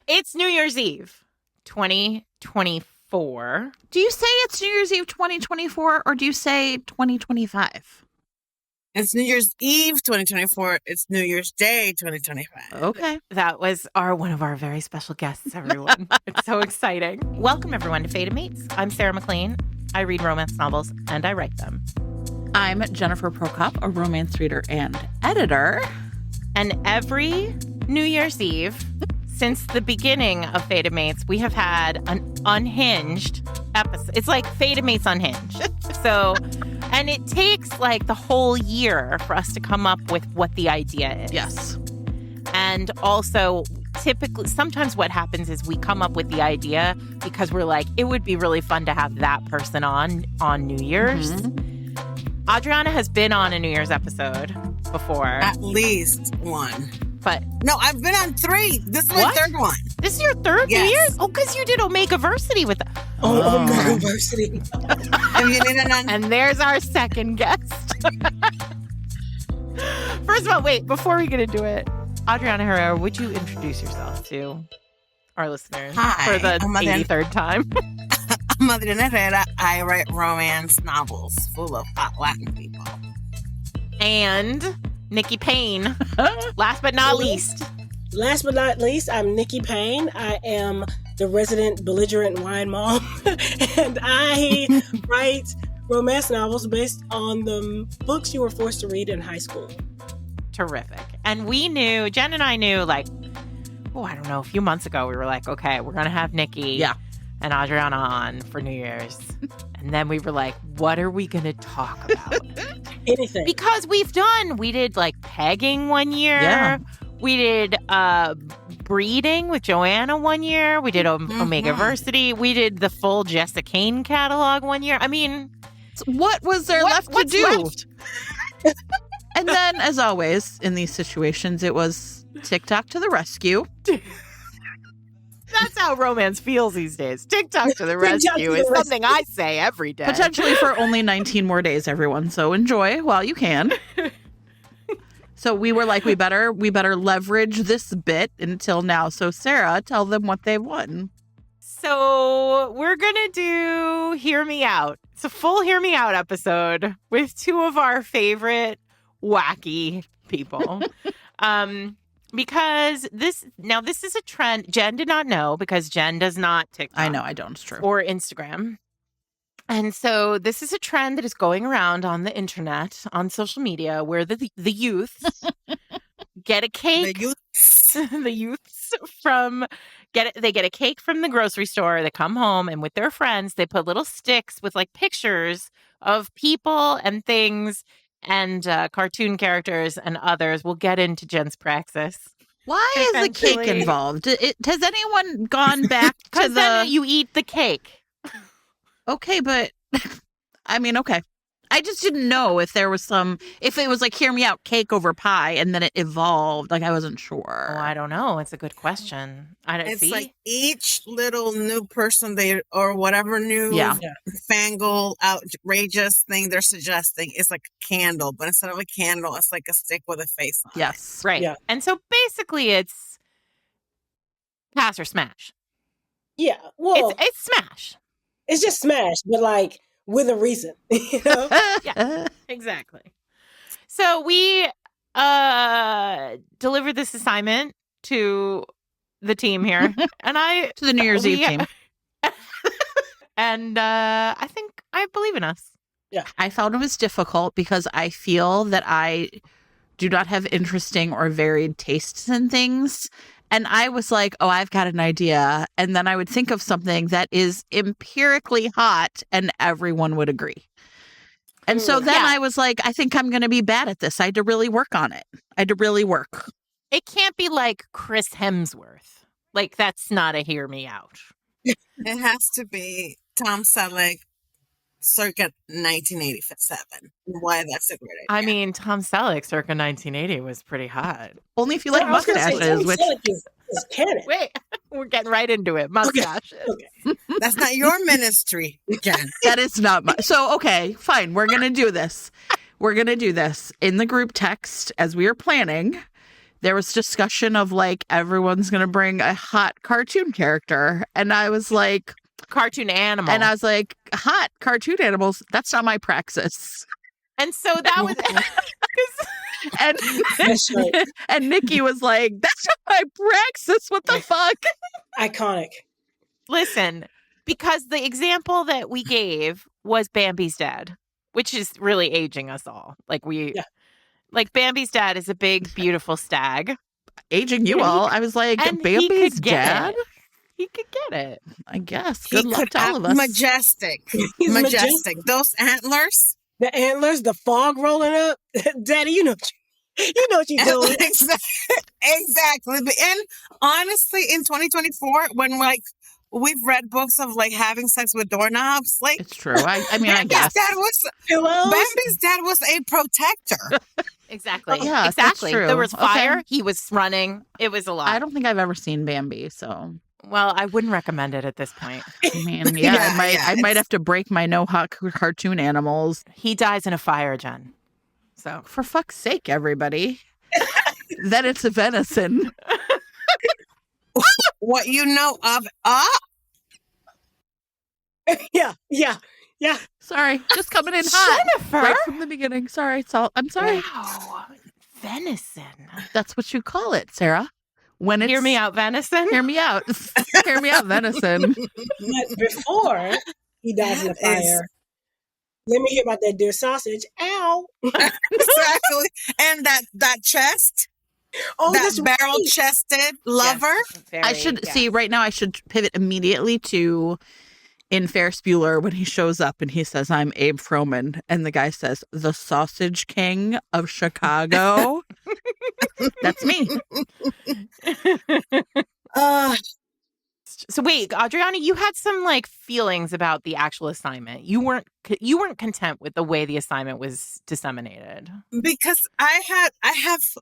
It's New Year's Eve, 2024. Do you say it's New Year's Eve 2024 or do you say 2025? It's New Year's Eve 2024. It's New Year's Day 2025. Okay. That was one of our very special guests, everyone. It's so exciting. Welcome, everyone, to Fated Mates. I'm Sarah McLean. I read romance novels, and I write them. I'm Jennifer Prokop, a romance reader and editor. And every New Year's Eve, since the beginning of Fated Mates, we have had an unhinged episode. It's like Fated Mates Unhinged. And it takes like the whole year for us to come up with what the idea is. Yes. And also, typically, sometimes what happens is we come up with the idea because we're like, it would be really fun to have that person on New Year's. Mm-hmm. Adriana has been on a New Year's episode before. At least one. But no, I've been on 3. This is my third one. This is your third New Year's? Oh, because you did Omegaversity with the... Omegaversity. And there's our second guest. First of all, wait, before we get into it, Adriana Herrera, would you introduce yourself to our listeners for the 83rd time? I'm Adriana Herrera. I write romance novels full of hot Latin people. And Nikki Payne, last but not least. Last but not least, I'm Nikki Payne. I am the resident belligerent wine mom, and I write romance novels based on the books you were forced to read in high school. Terrific. And we knew, Jen and I knew, like, I don't know, a few months ago, we were like, okay, we're going to have Nikki and Adriana on for New Year's. And then we were like, what are we going to talk about? Anything. Because we did like pegging one year. Yeah. We did breeding with Joanna one year. We did Omegaversity. We did the full Jessica Kane catalog one year. I mean, what was there left to do? Left? And then, as always, in these situations, it was TikTok to the rescue. That's how romance feels these days. TikTok to the rescue is something I say every day. Potentially for only 19 more days, everyone. So enjoy while you can. So we were like, we better leverage this bit until now. So Sarah, tell them what they've won. So we're going to do Hear Me Out. It's a full Hear Me Out episode with 2 of our favorite wacky people. Because this is a trend Jen did not know because Jen does not TikTok. I know, I don't. It's true. Or Instagram. And so this is a trend that is going around on the internet, on social media, where the youth get a cake. The youths they get a cake from the grocery store. They come home and with their friends, they put little sticks with like pictures of people and things and cartoon characters and others. We'll get into Jen's praxis. Why is the cake involved? Has anyone gone back to because then you eat the cake. Okay, but I mean, okay. I just didn't know if it was like Hear Me Out cake over pie and then it evolved. Like, I wasn't sure. Oh, I don't know. It's a good question. It's like each little new person or whatever new fangle outrageous thing they're suggesting is like a candle, but instead of a candle, it's like a stick with a face on it. Yes. Right. Yeah. And so basically it's pass or smash. Yeah. Well, it's smash. It's just smash, but like with a reason, you know? Yeah, exactly. So we delivered this assignment to the team here, and to the New Year's Eve team, and I think I believe in us. Yeah, I found it was difficult because I feel that I do not have interesting or varied tastes in things. And I was like, oh, I've got an idea. And then I would think of something that is empirically hot and everyone would agree. And so then I was like, I think I'm going to be bad at this. I had to really work on it. It can't be like Chris Hemsworth. Like, that's not a Hear Me Out. It has to be Tom Selleck circa 1987. Why that's a great idea. I mean, Tom Selleck circa 1980 was pretty hot. Only if you like mustaches. Which is canon. Wait, we're getting right into it. Mustaches. Okay. That's not your ministry, Jen. That is not my. So, okay, fine. We're going to do this. We're going to do this in the group text as we are planning. there was discussion of like everyone's gonna bring a hot cartoon character, and I was like, cartoon animal, and I was like, hot cartoon animals. That's not my praxis. And so that was, and Nikki was like, that's not my praxis. What the fuck? Iconic. Listen, because the example that we gave was Bambi's dad, which is really aging us all. Like like Bambi's dad is a big, beautiful stag. Aging you all. I was like, Bambi's dad? He could get it. I guess. Good luck to all of us. Majestic. Majestic. Those antlers. The antlers, the fog rolling up. Daddy, you know what you're doing. Exactly. And honestly, in 2024, when like we've read books of like having sex with doorknobs, like it's true. I mean, I guess Bambi's dad was a protector. Exactly. Yeah, exactly. That's true. There was fire. Okay. He was running. It was a lot. I don't think I've ever seen Bambi, so. Well, I wouldn't recommend it at this point. I mean, I might have to break my no hot cartoon animals. He dies in a fire, Jen. So for fuck's sake, everybody. Then it's a venison. What you know of? Yeah. Sorry, just coming in hot. Jennifer, right from the beginning. Sorry, I'm sorry. Wow, venison. That's what you call it, Sarah. When it's, hear me out, venison. Hear me out. Hear me out, venison. But before he dies in the fire, let me hear about that deer sausage. Ow! Exactly. And that chest. Oh, that barrel-chested lover. Yes, I should see right now. I should pivot immediately to in Ferris Bueller when he shows up and he says, "I'm Abe Froman," and the guy says, "The Sausage King of Chicago." That's me. So wait, Adriana, you had some like feelings about the actual assignment. You weren't content with the way the assignment was disseminated because I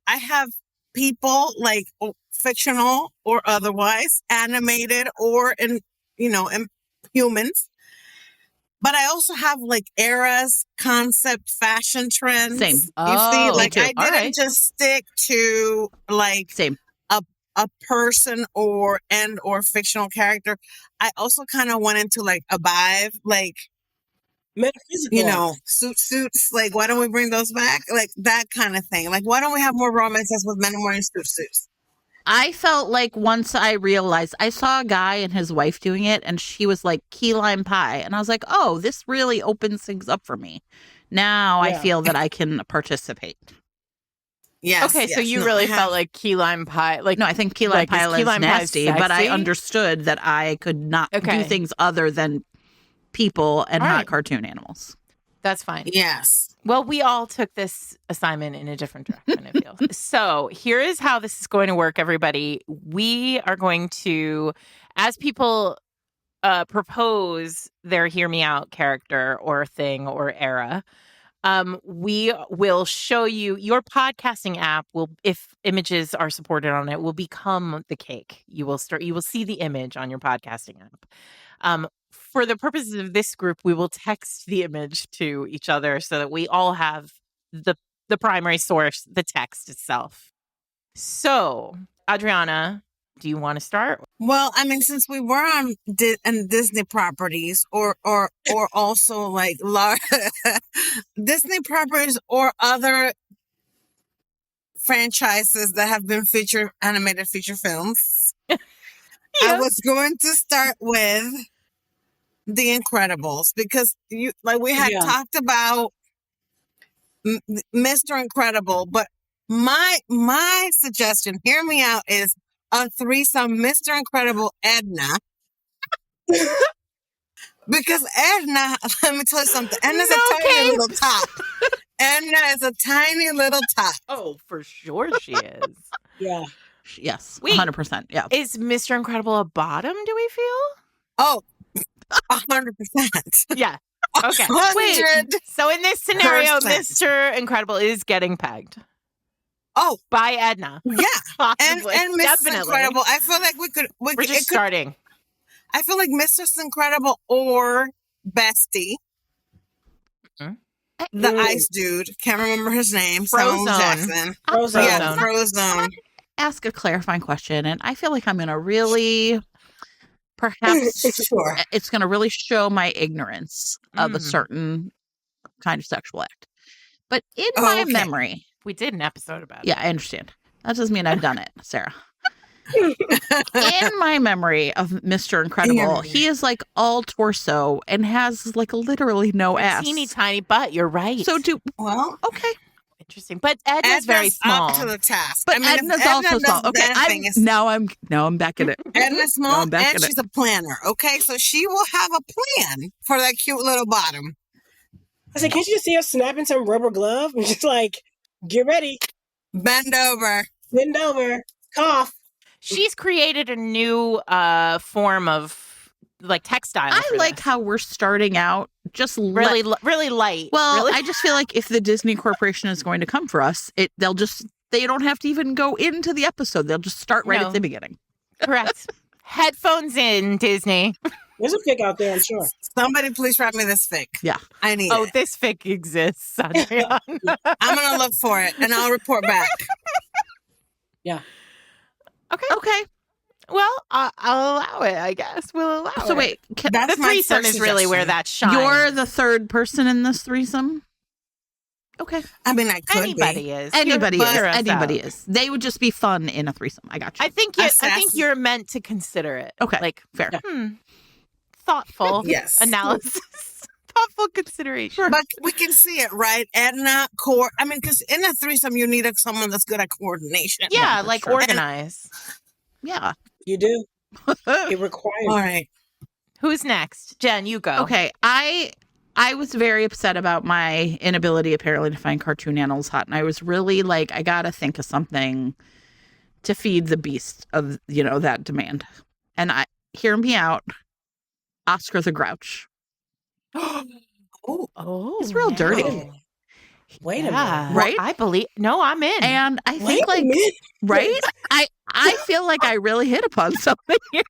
have people like fictional or otherwise, animated or in humans. But I also have like eras, concept, fashion trends. Same. You see, like I didn't just stick to like a person or fictional character. I also kind of went into like a vibe, like metaphysical, suits. Like, why don't we bring those back? Like that kind of thing. Like, why don't we have more romances with men wearing suits? I felt like once I realized, I saw a guy and his wife doing it, and she was like key lime pie, and I was like, oh, this really opens things up for me. Now I feel that I can participate. Yes. Okay, so you really felt like key lime pie. Like, no, I think key lime pie is nasty, but I understood that I could not do things other than people and not cartoon animals. That's fine. Yes. Well, we all took this assignment in a different direction, I feel. So here is how this is going to work, everybody. We are going to, as people propose their hear me out character or thing or era, we will show you your podcasting app will, if images are supported on it, will become the cake. You will see the image on your podcasting app. For the purposes of this group, we will text the image to each other so that we all have the primary source, the text itself. So, Adriana, do you want to start? Well, I mean, since we were on Disney properties or also like Disney properties or other franchises that have been animated feature films, I was going to start with The Incredibles because we had talked about Mr. Incredible, but my suggestion, hear me out, is a threesome Mr. Incredible Edna. Because Edna, let me tell you something, Edna's a tiny little top. Edna is a tiny little top. Oh, for sure she is. Yeah. Yes. 100%. Yeah. Is Mr. Incredible a bottom, do we feel? Oh, 100%. Yeah. Okay. 100%. Wait. So in this scenario, Mr. Incredible is getting pegged. Oh, by Edna. Yeah. Possibly. And Mrs. Incredible. I feel like we're just starting. I feel like Mrs. Incredible or Bestie. The ice dude. Can't remember his name. Frozone. Jackson. Frozone. Yeah, Frozone. ask a clarifying question, and I feel like I'm going to really, perhaps, Sure. it's going to really show my ignorance of a certain kind of sexual act. But in my memory, we did an episode about it. Yeah, I understand. That doesn't mean I've done it, Sarah. In my memory of Mr. Incredible, he is like all torso and has like literally no ass. Teeny tiny butt. You're right. So okay. Interesting. But Edna's very small. Up to the task. But Edna's also small. Okay, now I'm back in it. Edna's small and she's a planner. Okay, so she will have a plan for that cute little bottom. I said, can't you just see her snapping some rubber glove and just like, get ready. Bend over. Cough. She's created a new form of like textile. I like how we're starting out just really light. Well, I just feel like if the Disney Corporation is going to come for us, they don't have to even go into the episode. They'll just start right at the beginning. Correct. Headphones in, Disney. There's a fic out there, I'm sure. Somebody please write me this fic. Yeah. I need it. This fic exists, Adriana. I'm going to look for it and I'll report back. Yeah. Okay. Well, I'll allow it, I guess. We'll allow it. So wait, the threesome is really where that shines. You're the third person in this threesome? Okay. I mean, I could Anybody is. Anybody is. They would just be fun in a threesome. I got you. I think you're meant to consider it. Okay. Like, fair. Thoughtful yes. analysis. Thoughtful consideration. But we can see it, right? Edna, because in a threesome, you need someone that's good at coordination. Yeah, like organize. Yeah. You do. It requires. All right. Who's next? Jen, you go. Okay. I was very upset about my inability, apparently, to find cartoon animals hot. And I was really like, I got to think of something to feed the beast of, that demand. And hear me out. Oscar the Grouch. Oh, he's real dirty. Wait a minute. Right? Well, I'm in. And I think right? I feel like I really hit upon something here.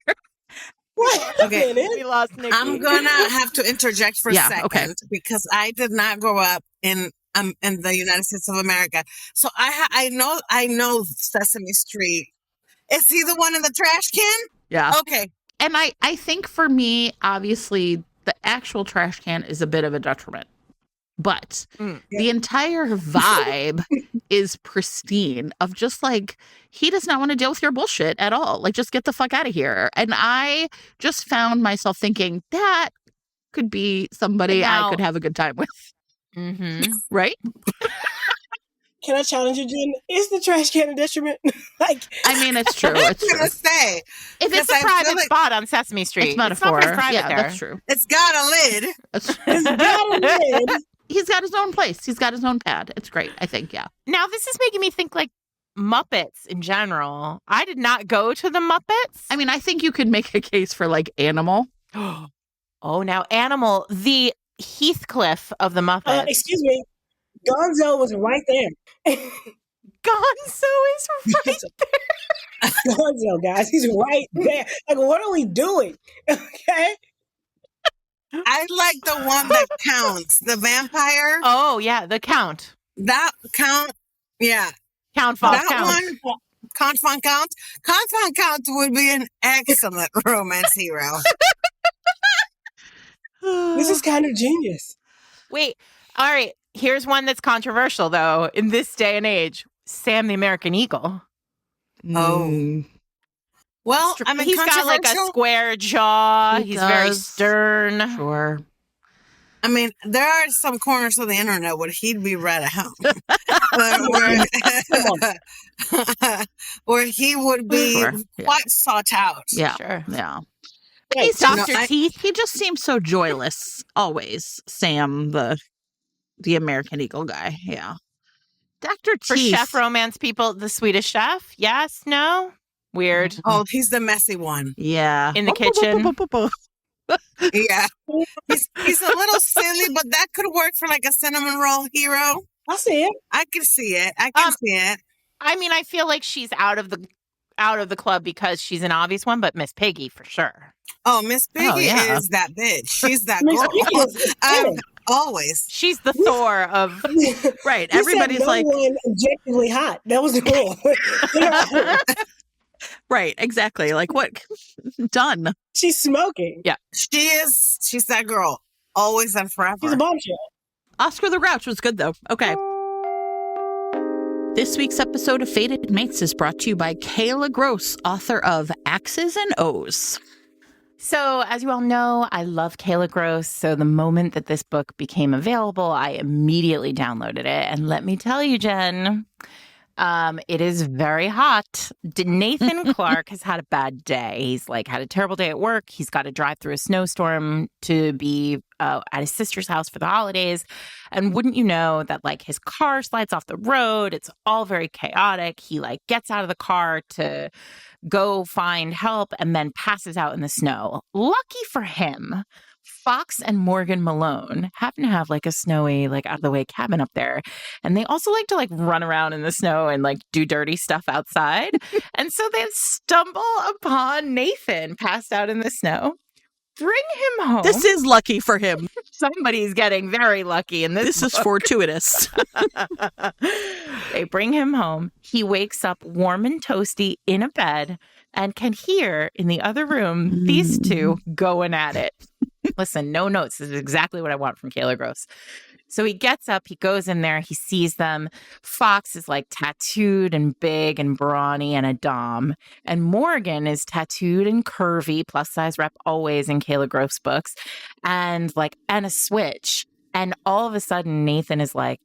Okay. We lost Nikki. I'm gonna have to interject for a second because I did not grow up in the United States of America. So I know Sesame Street. Is he the one in the trash can? Yeah. Okay. And I think for me, obviously, the actual trash can is a bit of a detriment. But the entire vibe is pristine of just like, he does not want to deal with your bullshit at all. Like, just get the fuck out of here. And I just found myself thinking that could be somebody I could have a good time with. Mm-hmm. Right? Can I challenge you, Jen? Is the trash can a detriment? I mean, it's true. It's true. I was gonna say, if it's a private spot on Sesame Street, it's metaphor. It's not private there. That's true. It's got a lid. It's got a lid. He's got his own place. He's got his own pad. It's great, I think, yeah. Now, this is making me think like Muppets in general. I did not go to the Muppets. I mean, I think you could make a case for like Animal. Now Animal, the Heathcliff of the Muppets. Excuse me. Gonzo was right there. Gonzo is right there. Gonzo, guys, he's right there. Like, what are we doing? Okay. I like the one that counts. The vampire. Oh yeah, the Count. That Count. Yeah. Count Von That Count. one. Count Von Count. Count Von Count would be an excellent romance hero. This is kind of genius. Wait. All right. Here's one that's controversial, though, in this day and age. Sam the American Eagle. Oh. Well, I mean, he's got like a square jaw. He's very stern. Sure. I mean, there are some corners of the internet where he'd be right at home. where he would be quite sought out. Yeah. Sure. Yeah. He's Dr. Teeth. He just seems so joyless, always. Sam, the American Eagle guy. Yeah. Dr. Teeth. For chef romance people, the Swedish chef? Yes? No? Weird. Oh, he's the messy one. Yeah. In the kitchen. Yeah. He's a little silly, but that could work for like a cinnamon roll hero. I see it. I can see it. I can see it. I mean, I feel like she's out of the club because she's an obvious one, but Miss Piggy for sure. Oh, Miss Piggy is that bitch. She's that girl. always. She's the Thor of right. You Everybody's said no like one objectively hot. That was the rule. right, exactly. Like what? Done. She's smoking. Yeah. She's that girl. Always and forever. She's a bombshell. Oscar the Grouch was good though. Okay. This week's episode of Fated Mates is brought to you by Kayla Gross, author of X's and O's. So, as you all know, I love Kayla Gross. So, the moment that this book became available, I immediately downloaded it. And let me tell you, Jen, it is very hot. Nathan Clark has had a bad day. He's like had a terrible day at work. He's got to drive through a snowstorm to be at his sister's house for the holidays. And wouldn't you know that like his car slides off the road? It's all very chaotic. He like gets out of the car to go find help and then passes out in the snow. Lucky for him, Fox and Morgan Malone happen to have like a snowy, like out of the way cabin up there. And they also like to like run around in the snow and like do dirty stuff outside. And so they stumble upon Nathan passed out in the snow. Bring him home. This is lucky for him. Somebody's getting very lucky in this. This is fortuitous. They bring him home. He wakes up warm and toasty in a bed and can hear in the other room these two going at it. Listen, no notes. This is exactly what I want from Kayla Gross. So he gets up, he goes in there, he sees them. Fox is like tattooed and big and brawny and a dom. And Morgan is tattooed and curvy, plus size rep always in Kayla Gross books, and a switch. And all of a sudden, Nathan is like,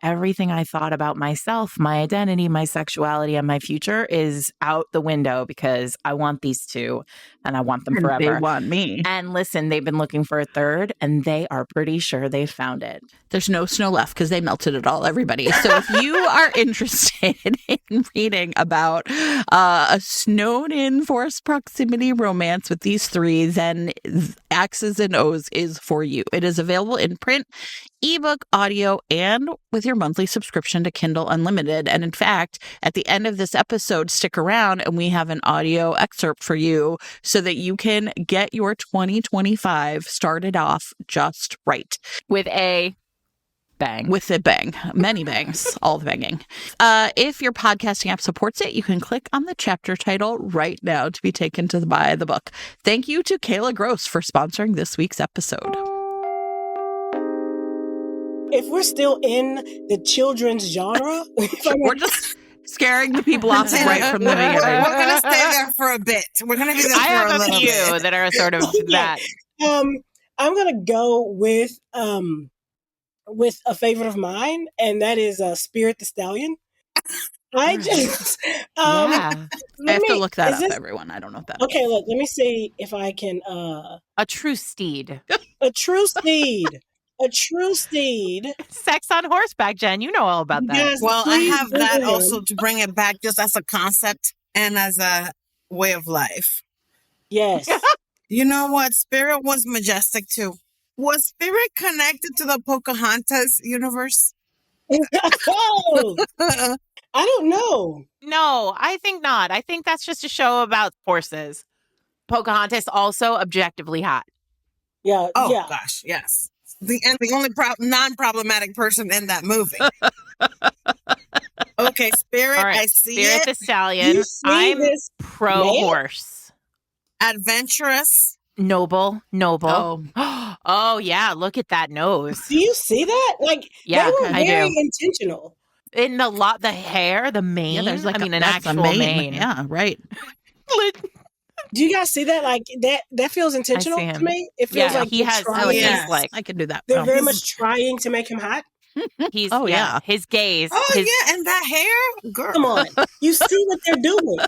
everything I thought about myself, my identity, my sexuality, and my future is out the window because I want these two and I want them forever. They want me. And listen, they've been looking for a third and they are pretty sure they found it. There's no snow left because they melted it all, everybody. So if you are interested in reading about a snowed-in forced proximity romance with these three, then X's and O's is for you. It is available in print, ebook, audio, and with your monthly subscription to Kindle Unlimited. And in fact, at the end of this episode, stick around and we have an audio excerpt for you so that you can get your 2025 started off just right. With a bang. With a bang. Many bangs. All the banging. If your podcasting app supports it, you can click on the chapter title right now to be taken to buy the book. Thank you to Kayla Gross for sponsoring this week's episode. If we're still in the children's genre, We're just scaring the people off right from the beginning. We're going to stay there for a bit. We're going to be there I for have a little few bit. that are sort of that. I'm gonna go with a favorite of mine, and that is Spirit the Stallion. I just Yeah. I have to look that up, everyone. I don't know if that. Okay, look, let me see if I can A true steed. a true steed. A true steed. Sex on horseback, Jen. You know all about that. Yes, Well, I please have that Google also him. to bring it back just as a concept and as a way of life. Yes. You know what? Spirit was majestic too. Was Spirit connected to the Pocahontas universe? Oh, I don't know. No, I think not. I think that's just a show about horses. Pocahontas also objectively hot. Yeah. Oh yeah. gosh, yes. The only non-problematic person in that movie. Okay, Spirit, All right, I see Spirit it. the Stallion. You see I'm this pro man? horse. Adventurous. Noble. Oh, Oh, yeah. Look at that nose. Do you see that? Like, Yeah, they were I very do. intentional. In the hair, the mane. yeah. There's like an that's a actual mane. Yeah, right. Do you guys see that? Like that feels intentional him. to me. It feels Yeah, like he they're has. trying. Oh, Yes. he's like I can do that. They're Oh. very much trying to make him hot. he's. Oh, yeah. His gaze. Oh his, yeah, and that hair, girl. Come on, you see what they're doing?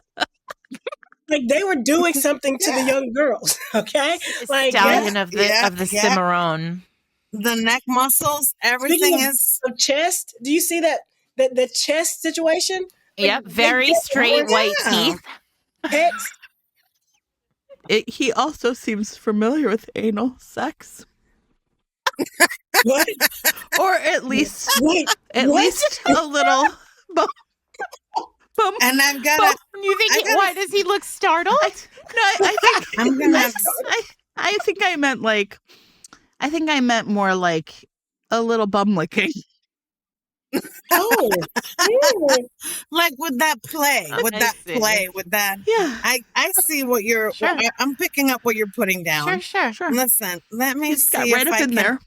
Like they were doing something to the young girls. Okay, like Stallion of the yeah, of the yeah. Cimarron. The neck muscles, everything Speaking is. of chest. Do you see that the chest situation? Yep, they very get straight more white Yeah. teeth. pecs. He also seems familiar with anal sex, What? or at least Wait, at what? least a little. Bump. And I've got to. You think? I gotta- Why does he look startled? No, I think I'm gonna. I think I meant like I think I meant more like a little bum licking. Oh, Like with that play, with I that see. play, with that. Yeah. I see what you're. Sure. I'm picking up what you're putting down. Sure. Listen, let me He's got see right if up I in can. there.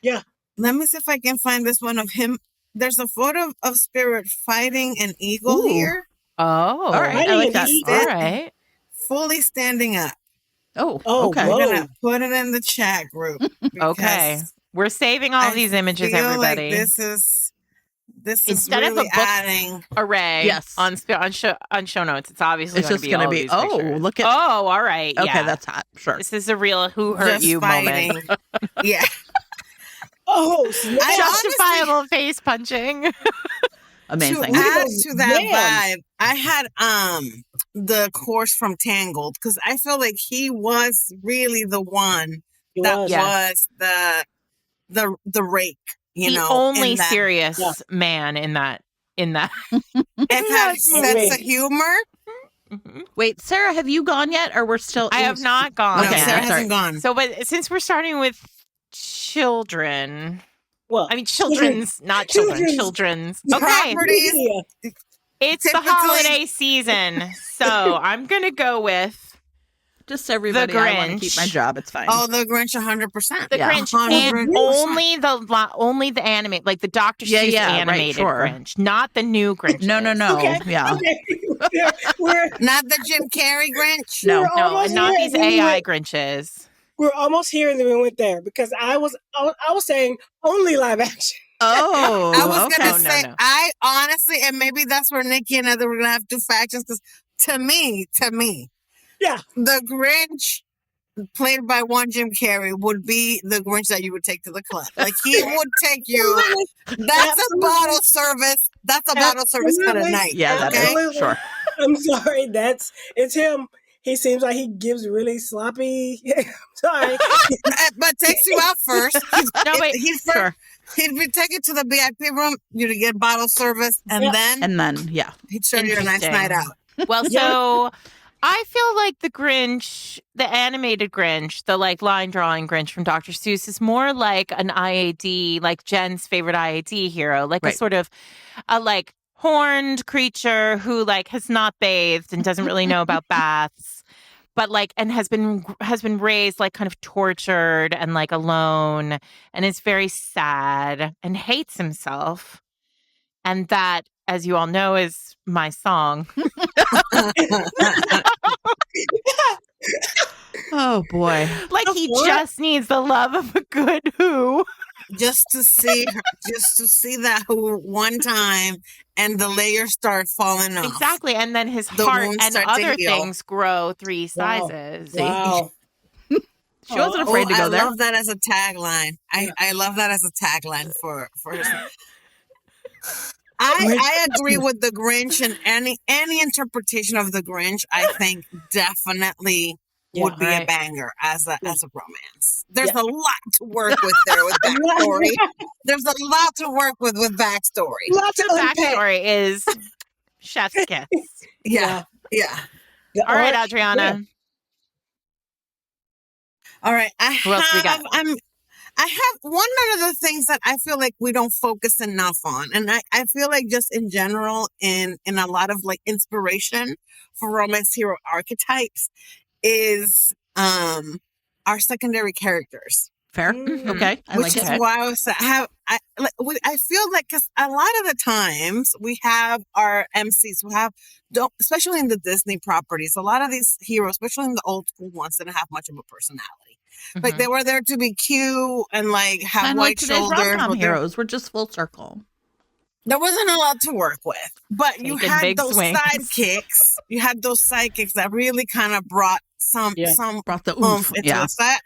yeah. Let me see if I can find this one of him. There's a photo of Spirit fighting an eagle Ooh. here, Oh, All right. I like that. all right. fully standing up. Oh, Oh, okay. whoa. I'm gonna put it in the chat group. Okay. because We're saving all I these images, feel everybody. Like this is Instead of really a book adding. array Yes. on show notes, it's obviously It's going just to be gonna all be, these oh, pictures. look at- Oh, all right. Okay, Yeah. that's hot. Sure. This is a real who hurt Just you fighting. moment. Yeah. Oh, snap. Justifiable face punching. Amazing. To add to that Damn. vibe, I had the course from Tangled because I feel like he was really the one He that was. was the rake. You The know, only in that, serious Yeah. man in that. it had that sense movie. of humor. Mhm. Wait, Sarah, have you gone yet? Or we're still? I have not gone. No, Okay, yet. Sarah that's hasn't gone. So, but since we're starting with children, Well, I mean children's, not children, children's. Okay, Properties. Yeah. it's the typically- holiday season, so I'm gonna go with Just everybody. I want to keep my Grinch. job. It's fine. Oh, the Grinch, 100%. the Yeah. Grinch, and 100%. only the animate, like the Dr. Yeah, Seuss yeah, right, animated sure. Grinch, not the new Grinch. No. Okay. Yeah. Okay. we're Not the Jim Carrey Grinch. No. we're No, almost and not here, these and then we AI went- Grinches. We're almost here, and then we went there because I was saying only live action. Oh, I was okay. gonna Oh, no, say, no. I honestly, and maybe that's where Nikki and I were gonna have two factions. Because to me, Yeah. the Grinch played by one Jim Carrey would be the Grinch that you would take to the club. Like he would take you. That's a Absolutely. bottle service. That's a bottle service kind of Absolutely. night. Yeah, that is okay. sure. I'm sorry. It's him. He seems like he gives really sloppy. Sorry. But takes you out first. No, wait, Sure. He'd be taken to the VIP room. You'd get bottle service, and Yeah. then And then, yeah. he'd show you a nice Interesting. night out. Well, Yeah. so I feel like the Grinch, the animated Grinch, the like line drawing Grinch from Dr. Seuss is more like an IAD, like Jen's favorite IAD hero, like a Right. sort of a like horned creature who like has not bathed and doesn't really know about baths, but like and has been raised like kind of tortured and like alone and is very sad and hates himself. And that, as you all know, is my song. Oh, boy. Like he What? just needs the love of a good who. just to see that one time, and the layers start falling off. Exactly. And then his The heart wounds and start to other heal. things grow 3 Wow. sizes. Wow. She wasn't afraid to I go there. love that as a tagline. I love that as a tagline for his. I agree with the Grinch, and any interpretation of the Grinch, I think definitely would be a Right. banger as a romance. There's Yeah. a lot to work with there with backstory. There's a lot to work with backstory. Lots The of unpack. backstory is chef's kiss. Yeah. The All right, art- Adriana. All right. Who else we got? I have one of the things that I feel like we don't focus enough on. And I feel like just in general, in a lot of like inspiration for romance hero archetypes is our secondary characters. Fair. Mm. Okay. I Which like is it. why I feel like, because a lot of the times we have our MCs who especially in the Disney properties, a lot of these heroes, especially in the old school ones, didn't have much of a personality. Like Mhm. they were there to be cute and like have Kind of like white today's shoulders. rom-com but heroes. We're just full circle. there wasn't a lot to work with, but you Taking had big those swings. sidekicks. You had those sidekicks that really kind of brought some Brought the oomph oomph. into Yeah. the set.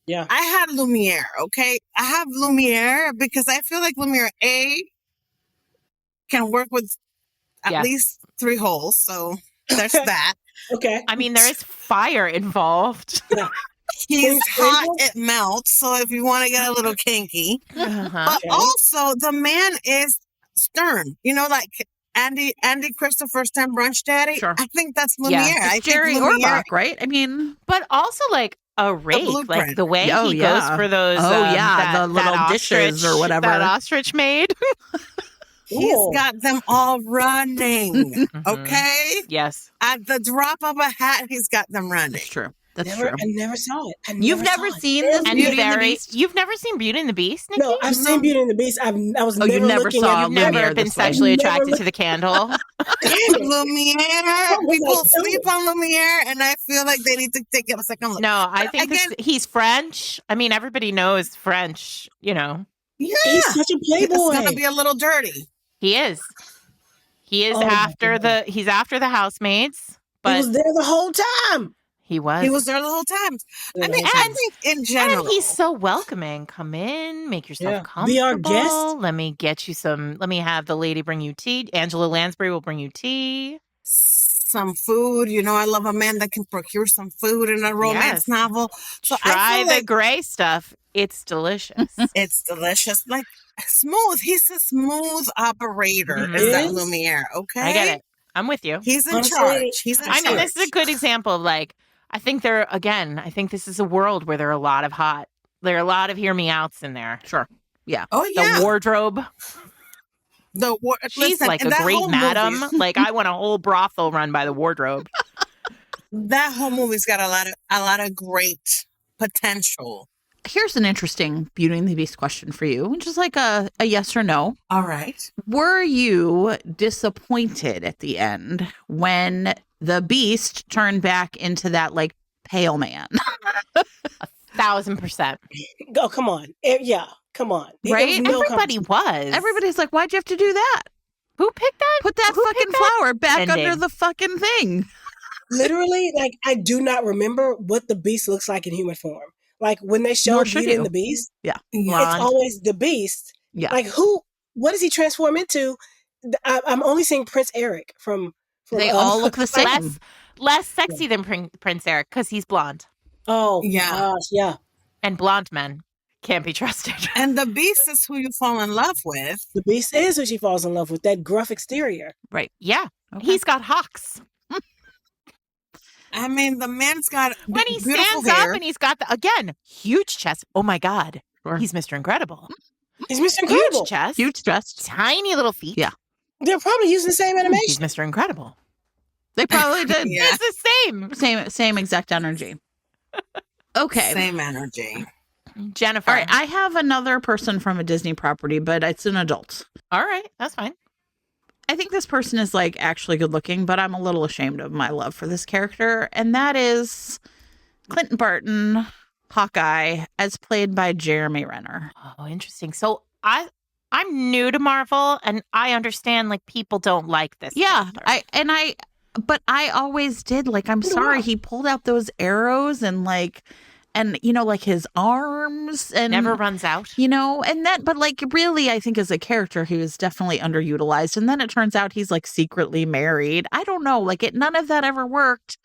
Yeah. I had Lumiere, okay? I have Lumiere because I feel like Lumiere, can work with at Yes. least 3 holes. So there's that. Okay. I mean, there is fire involved. He's Please, hot, Rachel? it melts. So if you want to get a little kinky. Uh-huh. But Okay. also, the man is stern. You know, like Andy Christopher Stern Brunch Daddy. Sure. I think that's Yeah. Lumiere. I It's Jerry think Lumiere, Orbach, right? I mean, But also, like, a rake. Like blueprint. the way Oh, he yeah. goes for those Oh, yeah, the that little dishes or ostrich- whatever. that ostrich made. He's Cool. got them all running. Okay? Yes. At the drop of a hat, he's got them running. That's true. That's Never, true. I never saw it. You've never seen this And Beauty and the Beast? You've never seen Beauty and the Beast, Nikki? No, I've seen Beauty and the Beast. I was Oh, never you never looking saw at You've never Lumiere been this way. sexually Never attracted looked- to the candle. Lumiere. People like, sleep on Lumiere, and I feel like they need to take it a second look. No, I think Again- he's French. I mean, everybody knows French, you know. Yeah. He's such a It's playboy. going to be a little dirty. He is. He is Oh, my after God. he's after the housemaids, He but was there the whole time. he was. He was there the whole time. I mean, Yeah. I think in general. And he's so welcoming. Come in, make yourself Yeah. comfortable. Be our guest. Let me get you some. Let me have the lady bring you tea. Angela Lansbury will bring you tea. some food. You know, I love a man that can procure some food in a romance Yes. novel. So I Try feel the like gray stuff. It's delicious. it's delicious. Like smooth. He's a smooth operator. Is that Yes. Lumiere? Okay, I get it. I'm with you. He's in Honestly, charge. He's in I charge. mean, this is a good example of like, I think I think this is a world where there are a lot of there are a lot of hear me outs in there. Sure. Oh The yeah. wardrobe. She's She's like a great madam. Like I want a whole brothel run by the wardrobe. That whole movie's got a lot of great potential. Here's an interesting Beauty and the Beast question for you, which is like a yes or no. All right. Were you disappointed at the end when the Beast turned back into that like pale man? 1,000%. Oh, come on. Yeah, come on. There Right? was no Everybody was. Everybody's like, why'd you have to do that? Who picked that? Put that Who fucking picked that flower back ending? under the fucking thing. Literally, like, I do not remember what the Beast looks like in human form. Like, when they show Nor should Beauty you. and the Beast, Yeah. it's Blonde. always the Beast. Yeah. Like, what does he transform into? I'm only seeing Prince Eric from They all look the same. Less sexy than Prince Eric because he's blonde. Oh, Yeah. gosh, yeah. And blonde men can't be trusted. And the Beast is who you fall in love with. The Beast is who she falls in love with, that gruff exterior. Right. Yeah. Okay. He's got hawks. I mean, the man's got When he beautiful stands hair. up and he's got again, huge chest. Oh my God. Sure. He's Mr. Incredible. He's Mr. Incredible. Huge chest. Huge chest. Tiny little feet. Yeah. They're probably using the same He's animation. Mr. Incredible. They probably did. Yeah. It's the same. Same exact energy. Okay. Same energy. Jennifer. All right. I have another person from a Disney property, but it's an adult. All right. That's fine. I think this person is like actually good looking, but I'm a little ashamed of my love for this character. And that is Clinton Barton, Hawkeye, as played by Jeremy Renner. Oh, interesting. So I'm new to Marvel and I understand like people don't like this. Yeah. character. But I always did. Like, I'm sorry. He pulled out those arrows and like his arms and never runs out. but like really, I think as a character, he was definitely underutilized. And then it turns out he's like secretly married. I don't know. Like none of that ever worked.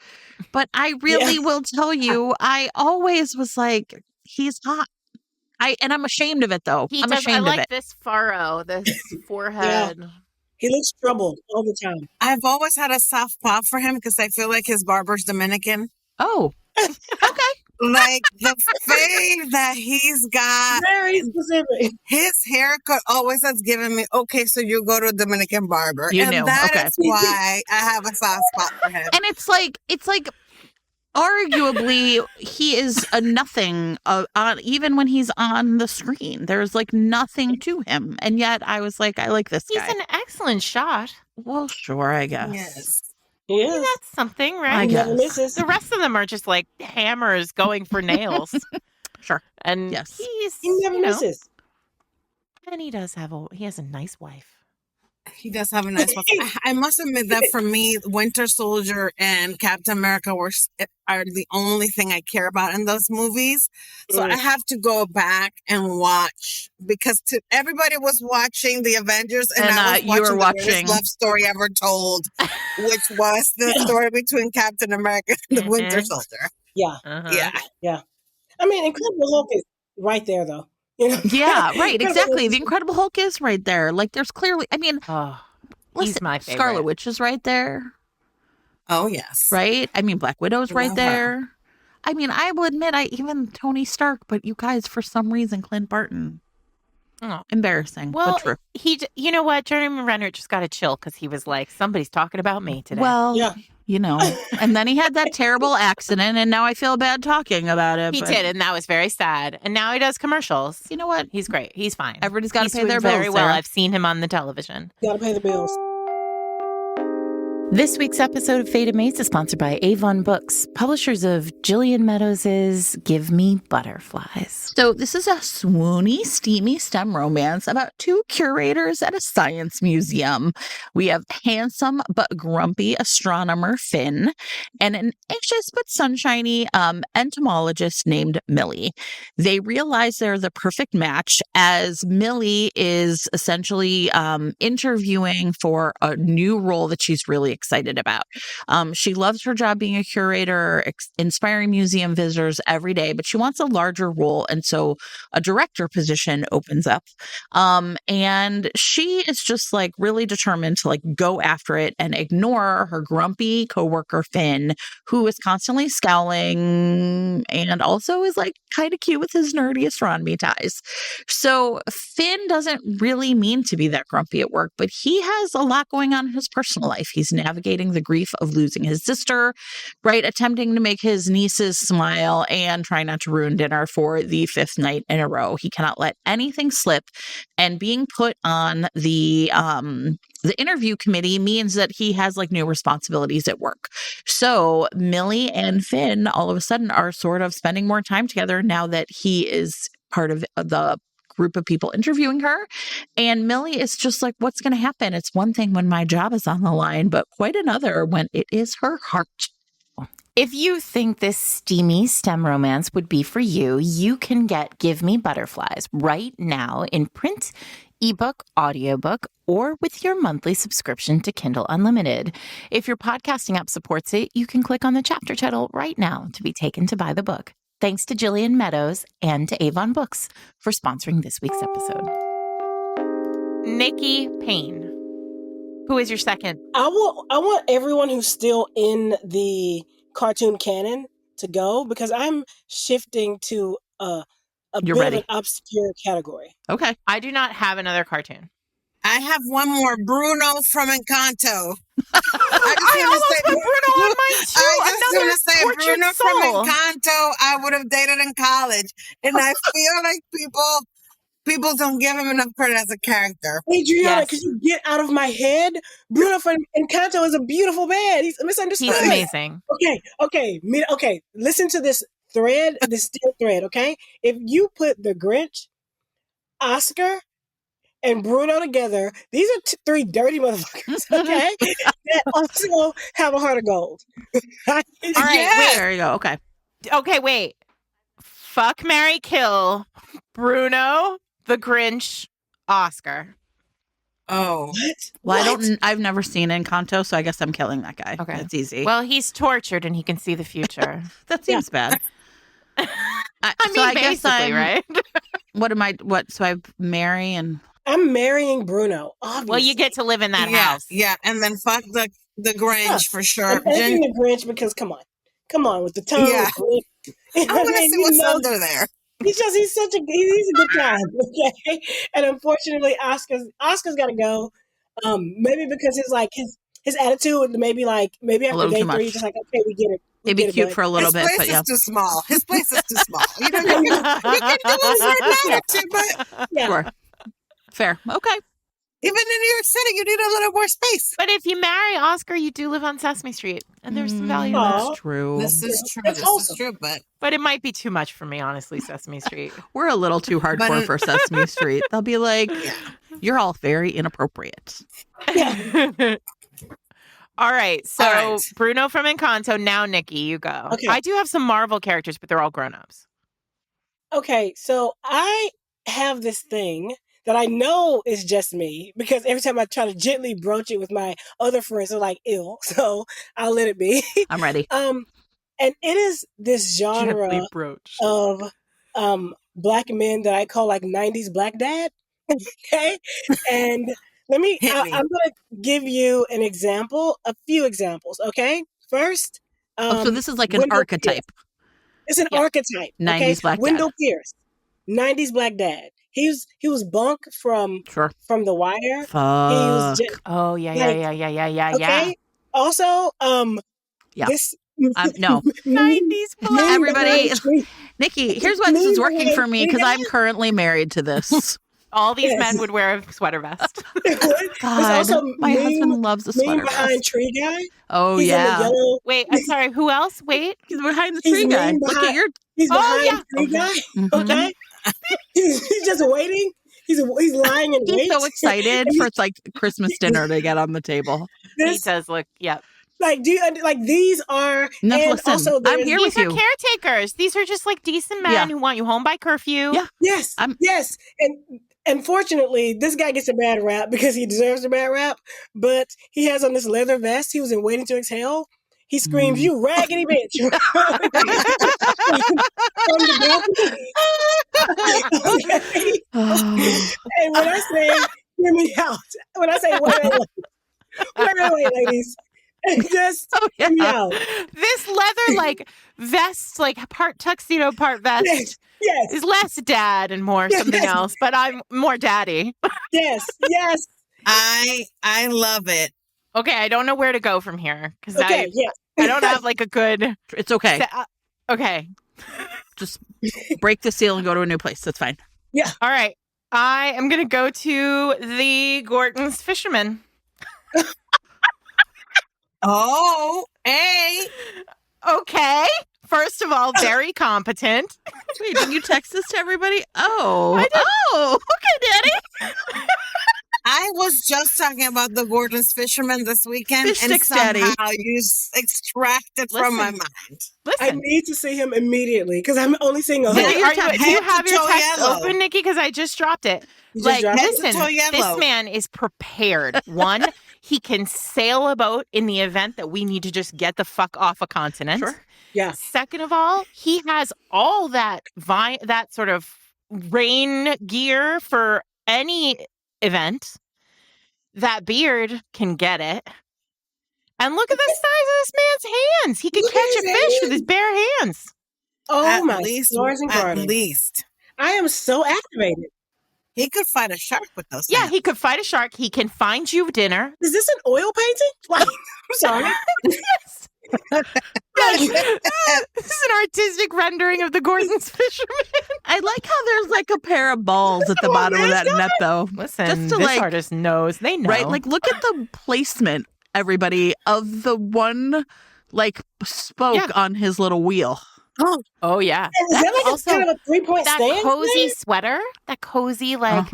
But I really will tell you, I always was like, he's hot. I'm ashamed of it though. I'm ashamed I of like it. this furrow, this forehead. He looks troubled all the time. I've always had a soft spot for him because I feel like his barber's Dominican. Oh, okay. Like the fade that he's got, Very specific. his haircut always has given me, okay, so you go to a Dominican barber. You and knew, that okay. is why I have a soft spot for him. And it's like arguably he is a nothing even when he's on the screen. There's like nothing to him. And yet I was like, I like this He's guy. an excellent shot. Well, sure, I guess. Yes. Yeah. That's something, I right? guess. Never misses. The rest of them are just like hammers going for nails. Sure. And Yes. He never misses. And he has a nice wife. He does have a nice one. I must admit that for me, Winter Soldier and Captain America are the only thing I care about in those movies. So I have to go back and watch because everybody was watching the Avengers and I was you were watching the watching- greatest love story ever told, which was the story between Captain America and the Winter Mhm. Soldier. Yeah. Uh-huh. Yeah. I mean, Incredible Hulk is right there, though. You know? Yeah, right. Incredible Exactly. Hulk The is- Incredible Hulk is right there. Like there's clearly, I mean, Oh, listen, he's my favorite. Scarlet Witch is right there. Oh, yes. Right? I mean, Black Widow's right Love her. there. I mean, I will admit, even Tony Stark, but you guys, for some reason, Clint Barton. Oh. Embarrassing, well, but true. You know what? Jeremy Renner just got to chill because he was like, somebody's talking about me today. Well, Yeah. you know, and then he had that terrible accident, and now I feel bad talking about it. He did, and that was very sad. And now he does commercials. You know what? He's great. He's fine. Everybody's got to pay their very bills. well. Sarah. I've seen him on the television. Gotta pay the bills. This week's episode of Fated Mates is sponsored by Avon Books, publishers of Jillian Meadows' Give Me Butterflies. So this is a swoony, steamy STEM romance about two curators at a science museum. We have handsome but grumpy astronomer Finn and an anxious but sunshiny entomologist named Millie. They realize they're the perfect match as Millie is essentially interviewing for a new role that she's really excited about. She loves her job being a curator, inspiring museum visitors every day, but she wants a larger role. And so a director position opens up. And she is just like really determined to like go after it and ignore her grumpy coworker Finn, who is constantly scowling and also is like kind of cute with his nerdy astronomy ties. So Finn doesn't really mean to be that grumpy at work, but he has a lot going on in his personal life. He's navigating the grief of losing his sister, right? Attempting to make his nieces smile and trying not to ruin dinner for the fifth night in a row. He cannot let anything slip. And being put on the interview committee means that he has like new responsibilities at work. So Millie and Finn all of a sudden are sort of spending more time together now that he is part of the group of people interviewing her. And Millie is just like, what's going to happen? It's one thing when my job is on the line, but quite another when it is her heart. If you think this steamy STEM romance would be for you, you can get Give Me Butterflies right now in print, ebook, audiobook, or with your monthly subscription to Kindle Unlimited. If your podcasting app supports it, you can click on the chapter title right now to be taken to buy the book. Thanks to Jillian Meadows and to Avon Books for sponsoring this week's episode. Nikki Payne, who is your second? I want everyone who's still in the cartoon canon to go because I'm shifting to a bit of an obscure category. Okay. I do not have another cartoon. I have one more, Bruno from Encanto. I almost put Bruno on mine too. I just want to say Bruno soul. from Encanto I would have dated in college. And I feel like people don't give him enough credit as a character. Adriana, could you get out of my head? Bruno from Encanto is a beautiful man. He's misunderstood. He's amazing. Okay. Listen to this thread, this steel thread, okay? If you put the Grinch, Oscar, and Bruno together, these are three dirty motherfuckers, okay? That also have a heart of gold. All right, wait. There you go. Okay. Okay, wait. Fuck, marry, kill. Bruno, the Grinch, Oscar. Oh. What? Well, I've never seen Encanto, so I guess I'm killing that guy. Okay. That's easy. Well, he's tortured and he can see the future. That seems bad. I mean, basically, right? So I marry and... I'm marrying Bruno, obviously. Well, you get to live in that house. Yeah, and then fuck the Grinch for sure. I'm marrying the Grinch because, come on, with the tongue. Yeah. I want to see what's under there. He's a good guy, okay? And unfortunately, Oscar's got to go. Maybe because his attitude, maybe after day 3, he's just like, okay, we get it. It'd be cute for a little bit, but yeah. His place is too small. You can do a certain attitude, but yeah. Sure. Fair. Okay. Even in New York City, you need a little more space. But if you marry Oscar, you do live on Sesame Street, and there's some value in That's that. true. This is true. That's This is true, but it might be too much for me, honestly. Sesame Street. We're a little too hardcore for Sesame Street. They'll be like, you're all very inappropriate. Yeah. All right. So Bruno from Encanto. Now, Nikki, you go. Okay. I do have some Marvel characters, but they're all grown-ups. Okay. So I have this thing that I know is just me because every time I try to gently broach it with my other friends, they're like, ill. So I'll let it be. I'm ready. And it is this genre of black men that I call like 90s black dad. Okay. And I'm going to give you a few examples. Okay. First. So this is like an archetype. It's an archetype. 90s black Wendell dad. Pierce, 90s black dad. He was Bunk from The Wire. Fuck. Oh yeah. Okay. Also, yeah. This no 90s black. Everybody, Nikki, here's why this is working for me, because I'm currently married to this. All these men would wear a sweater vest. God, also my husband loves the sweater behind vest. Tree Guy. Oh, he's yeah. In the yellow. Wait, I'm sorry. Who else? Wait. He's behind the Tree Guy. Look at your... He's behind Tree Guy. Mm-hmm. Okay. He's just waiting. He's lying in wait. He's so excited for like Christmas dinner to get on the table. He does look, Like, these are... No, listen, also I'm here with you. These are caretakers. These are just like decent men who want you home by curfew. Yeah. Yes. Yes. And unfortunately, this guy gets a bad rap because he deserves a bad rap, but he has on this leather vest. He was in Waiting to Exhale. He screams, "You raggedy bitch!" From the balcony. Okay. And when I say, hear me out. When I say, wait, ladies. Just hear me out. This leather like vest, like part tuxedo, part vest. Yes. Is less dad and more something else, but I'm more daddy. Yes. I love it. Okay, I don't know where to go from here because I don't have like a good. It's okay. Okay, just break the seal and go to a new place. That's fine. Yeah. All right. I am gonna go to the Gorton's Fisherman. Oh, hey. Okay. First of all, very competent. Wait, did you text this to everybody? Oh. Okay, Daddy. I was just talking about the Gordon's Fisherman this weekend, Fish and sticks, somehow Daddy. you extracted from my mind. Listen, I need to see him immediately because I'm only seeing a. Do you have your text open, Nikki? Because I just dropped it. Listen, this man is prepared. One, he can sail about in the event that we need to just get the fuck off a continent. Sure. Yeah. Second of all, he has all that sort of rain gear for any event. That beard can get it. And look at the size of this man's hands. He can catch a fish with his bare hands. Oh at my stars and garden. At least. I am so activated. He could fight a shark with those hands. Yeah, he could fight a shark. He can find you dinner. Is this an oil painting? Like, I'm sorry. Yes. This is an artistic rendering of the Gordon's Fisherman. I like how there's like a pair of balls at the bottom of that net, though. Listen, just to this artist knows. They know. Right? Like, look at the placement, everybody, of the one like spoke on his little wheel. Oh yeah. Is that like also kind of a 3-point that stand? Cozy sweater? That cozy like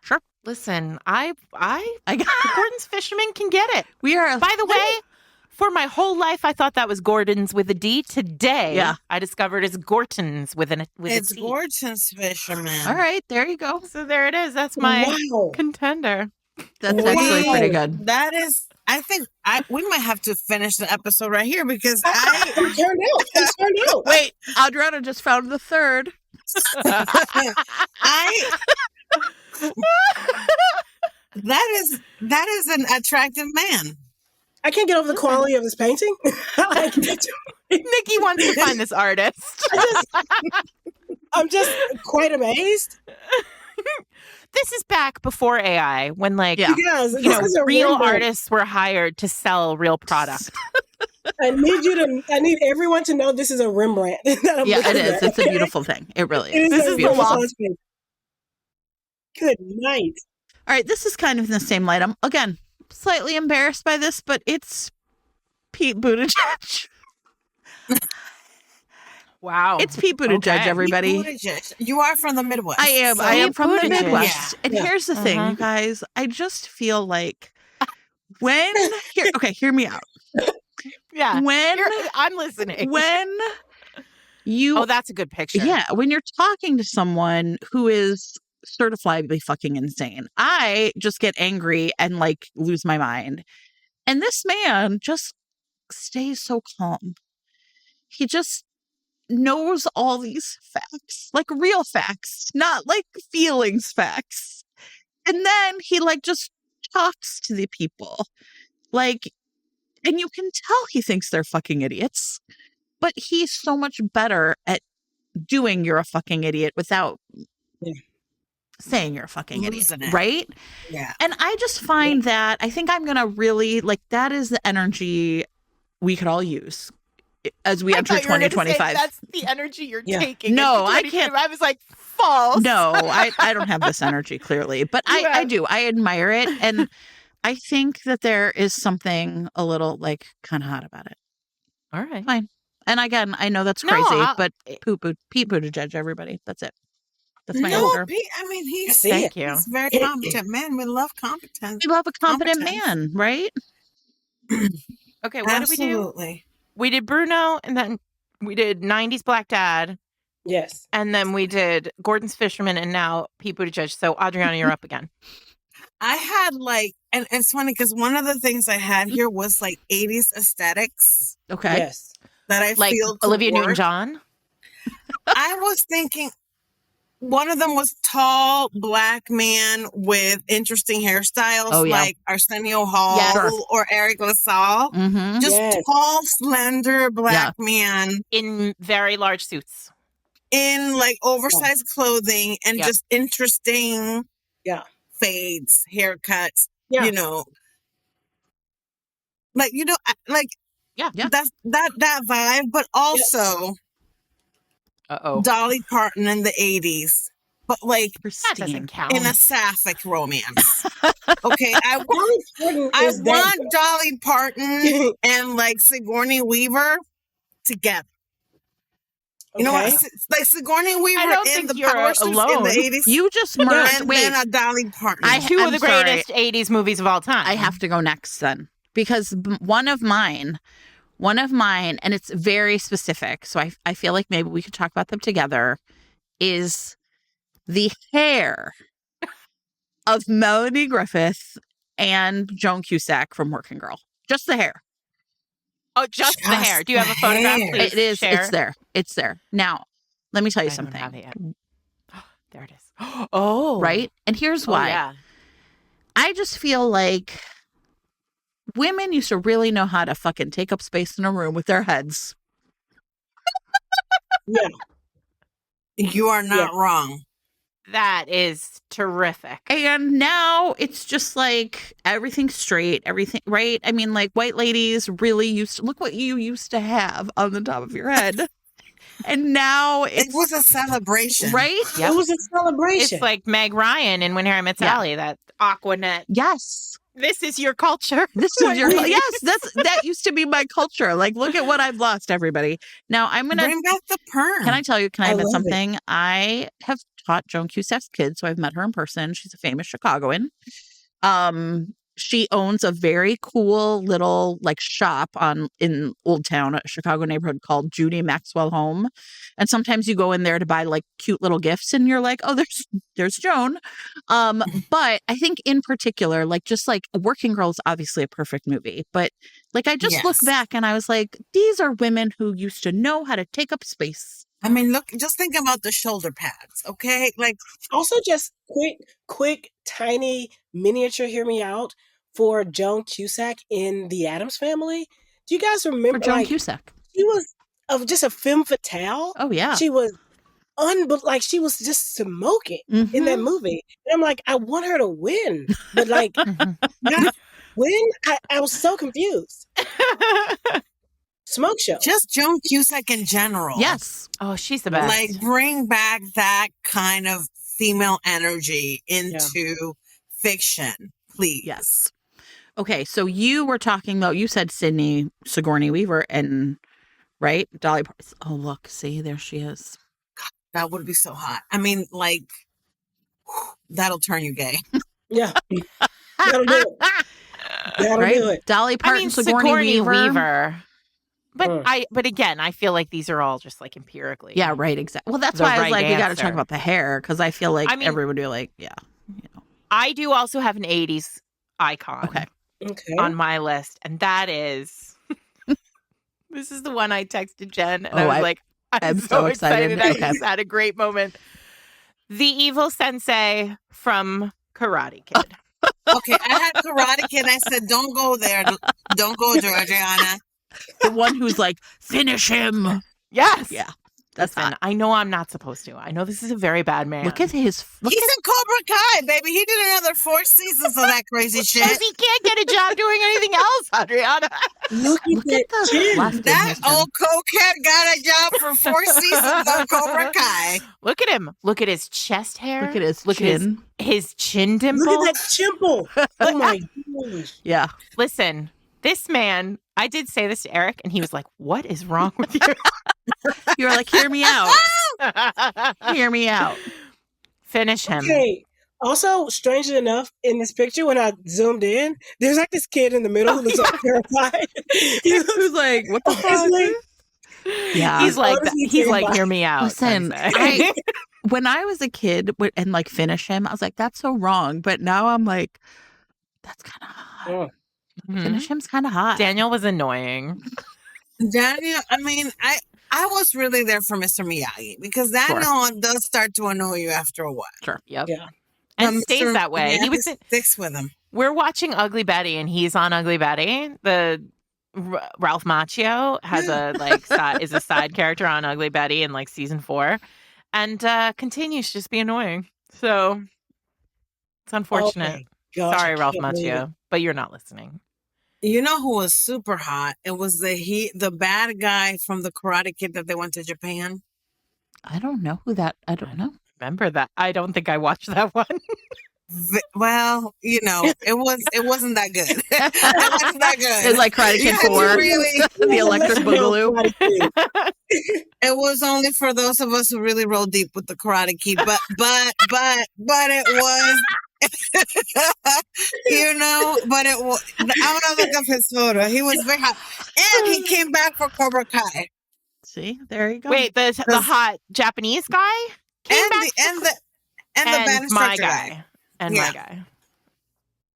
Sure. Listen, I the Gordon's Fisherman can get it. We are By the way, for my whole life I thought that was Gordon's with a D. Today I discovered it's Gorton's with a T. It's Gorton's Fisherman. All right, there you go. So there it is. That's my contender. That's actually pretty good. That is, I think we might have to finish the episode right here because I'm turned out. Wait, Adriana just found the third. That is an attractive man. I can't get over the quality of this painting. Nikki wants to find this artist. I'm just quite amazed. This is back before AI, when real artists were hired to sell real products. I need everyone to know this is a Rembrandt. It is. It's a beautiful thing. It really is. This is the lost. Good night. All right, this is kind of in the same light. I'm again slightly embarrassed by this, but it's Pete Buttigieg. Wow. It's Pete Buttigieg, everybody. Pete Buttigieg. You are from the Midwest. I am from the Midwest. Yeah. And here's the thing, you guys. I just feel like hear me out. Yeah. I'm listening. When you... Oh, that's a good picture. Yeah. When you're talking to someone who is certifiably fucking insane, I just get angry and like lose my mind. And this man just stays so calm. He just knows all these facts, like real facts, not like feelings facts. And then he like just talks to the people like, and you can tell he thinks they're fucking idiots, but he's so much better at doing "you're a fucking idiot" without saying "you're a fucking idiot," right? Yeah. And I just find that I think I'm gonna really like that is the energy we could all use as we enter 2025. That's the energy you're taking. No, I can't. I was like, false. No, I don't have this energy clearly, but I do. I admire it, and I think that there is something a little like kind of hot about it. All right, fine. And again, I know that's crazy, but Pete Buttigieg, everybody. That's it. That's my answer. I mean, he's very competent man. We love competence. We love a competent man, right? Okay, what did we do? We did Bruno, and then we did 90s Black Dad. Yes. And then we did Gordon's Fisherman, and now Pete Buttigieg. So, Adriana, you're up again. I had and it's funny because one of the things I had here was 80s aesthetics. Okay. Yes. That I feel Olivia Newton-John. I was thinking one of them was tall black man with interesting hairstyles, like Arsenio Hall or Eric LaSalle. Mm-hmm. Just tall, slender black man in very large suits, in oversized clothing, and just interesting fades, haircuts. You know, that's that vibe, but also. Dolly Parton in the 80s, but that doesn't count. In a sapphic romance. Okay, I want Dolly Parton and Sigourney Weaver together. You know what? Sigourney Weaver in the Power Suits in the 80s. You just merged. And then a Dolly Parton. Two of the greatest 80s movies of all time. I have to go next then because one of mine, and it's very specific, so I feel like maybe we could talk about them together, is the hair of Melanie Griffith and Joan Cusack from Working Girl. Just the hair. Oh, just the hair. Do you have a photograph, please? It is. Share? It's there. It's there. Now, let me tell you something. Don't have it yet. There it is. Oh. Right? And here's why. Yeah. I just feel like women used to really know how to fucking take up space in a room with their heads. Yeah. You are not wrong. That is terrific. And now it's just everything's straight, everything, right? I mean, white ladies really used to look what you used to have on the top of your head. And now it was a celebration. Right? Yep. It was a celebration. It's like Meg Ryan in When Harry Met Sally, that Aquanet. Yes. This is your culture. This is your yes. That used to be my culture. Look at what I've lost, everybody. Now I'm gonna bring back the perm. Can I tell you? Can I admit something? I have taught Joan Cusack's kids, so I've met her in person. She's a famous Chicagoan. She owns a very cool little shop in Old Town, a Chicago neighborhood called Judy Maxwell Home. And sometimes you go in there to buy cute little gifts and you're like, oh, there's Joan. But I think in particular, Working Girl is obviously a perfect movie. But I just look back and I was like, these are women who used to know how to take up space. I mean, just think about the shoulder pads, okay? Also just quick, tiny miniature, hear me out, for Joan Cusack in The Addams Family. Do you guys remember? For Joan Cusack. She was just a femme fatale. Oh, yeah. She was she was just smoking in that movie. And I'm like, I want her to win. But not win? I was so confused. Smoke show. Just Joan Cusack in general. Yes. Oh, she's the best. Bring back that kind of female energy into fiction, please. Yes. Okay, so you were talking about, you said Sigourney Weaver and, right? Dolly Parton. Oh, look, see, there she is. That would be so hot. I mean, that'll turn you gay. Yeah. That'll do it. That'll do it. Dolly Parton, Sigourney Weaver. But again, I feel like these are all just empirically. Yeah, right, exactly. Well, that's why I was we got to talk about the hair, because I feel like everyone would be you know. I do also have an 80s icon okay. on my list, and that is this is the one I texted Jen, and I was like, I'm so excited. I just had a great moment. The evil sensei from Karate Kid. Okay, I had Karate Kid, and I said, don't go there. Don't go, Adriana. The one who's like, finish him. Yes. Yeah. That's Listen, hot. I know I'm not supposed to. I know this is a very bad man. Look at his. He's in Cobra Kai, baby. He did another 4 seasons of that crazy shit. Because he can't get a job doing anything else, Adriana. Look at the chin. left in That his chin. old cokehead got a job for 4 seasons of Cobra Kai. Look at him. Look at his chest hair. Look at his chin. His chin dimple. Look at that chimple. Oh my gosh. Yeah. Listen, this man, I did say this to Eric, and he was like, what is wrong with you? You were like, hear me out. Hear me out. Finish him. Okay. Also, strangely enough, in this picture, when I zoomed in, there's like this kid in the middle who looks like terrified. He looks Who's like, what the fuck? honestly, Yeah. He's like, honestly he's like, terrified. hear me out. Listen, Sensei. when I was a kid and like finish him, I was like, that's so wrong. But now I'm like, that's kind of hot. Oh. Mhm. Finish him's kind of hot. Daniel was annoying. Daniel, I mean, I was really there for Mr. Miyagi because Daniel does start to annoy you after a while. Sure. Yep. Yeah. And Mr. stays that way. He Miyagi was. sticks with him. We're watching Ugly Betty, and he's on Ugly Betty. Ralph Macchio has is a side character on Ugly Betty in like season 4, and continues to just be annoying. So it's unfortunate. Okay. Gosh, Sorry, I Ralph can't believe it. Macchio, but you're not listening. You know who was super hot? It was the bad guy from the Karate Kid that they went to Japan. I don't know who that. I don't know. Remember that? I don't think I watched that one. Well, you know, it wasn't that good. It wasn't that good. It's like Karate You Kid had to 4, really- the Electric Boogaloo. It was only for those of us who really roll deep with the Karate Kid, but it was, you know, but it was. I'm gonna look up his photo. He was very hot, and he came back for Cobra Kai, See, there you go. Wait, the hot Japanese guy came and back the bad my instructor guy. And Yeah. my guy.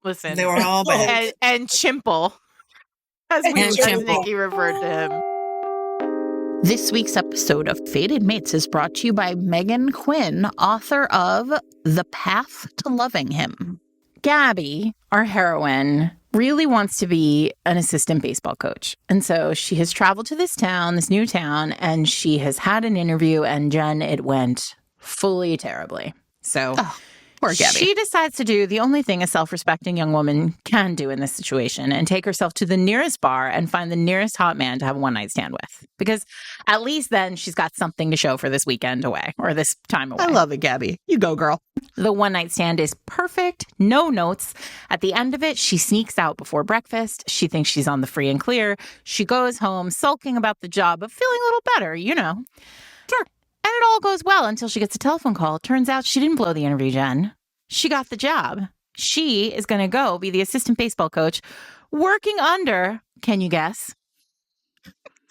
Listen. They were all bad. And Chimple, as Chimple. Nikki referred to him. This week's episode of Fated Mates is brought to you by Megan Quinn, author of The Path to Loving Him. Gabby, our heroine, really wants to be an assistant baseball coach. And so she has traveled to this new town, and she has had an interview, and Jen, it went fully terribly. So Poor Gabby. she decides to do the only thing a self-respecting young woman can do in this situation and take herself to the nearest bar and find the nearest hot man to have a one-night stand with. Because at least then she's got something to show for this weekend away or this time away. I love it, Gabby. You go, girl. The one-night stand is perfect, no notes. At the end of it, she sneaks out before breakfast. She thinks she's on the free and clear. She goes home sulking about the job, but feeling a little better, you know. Sure. And it all goes well until she gets a telephone call. Turns out she didn't blow the interview, Jen. She got the job. She is going to go be the assistant baseball coach working under, can you guess?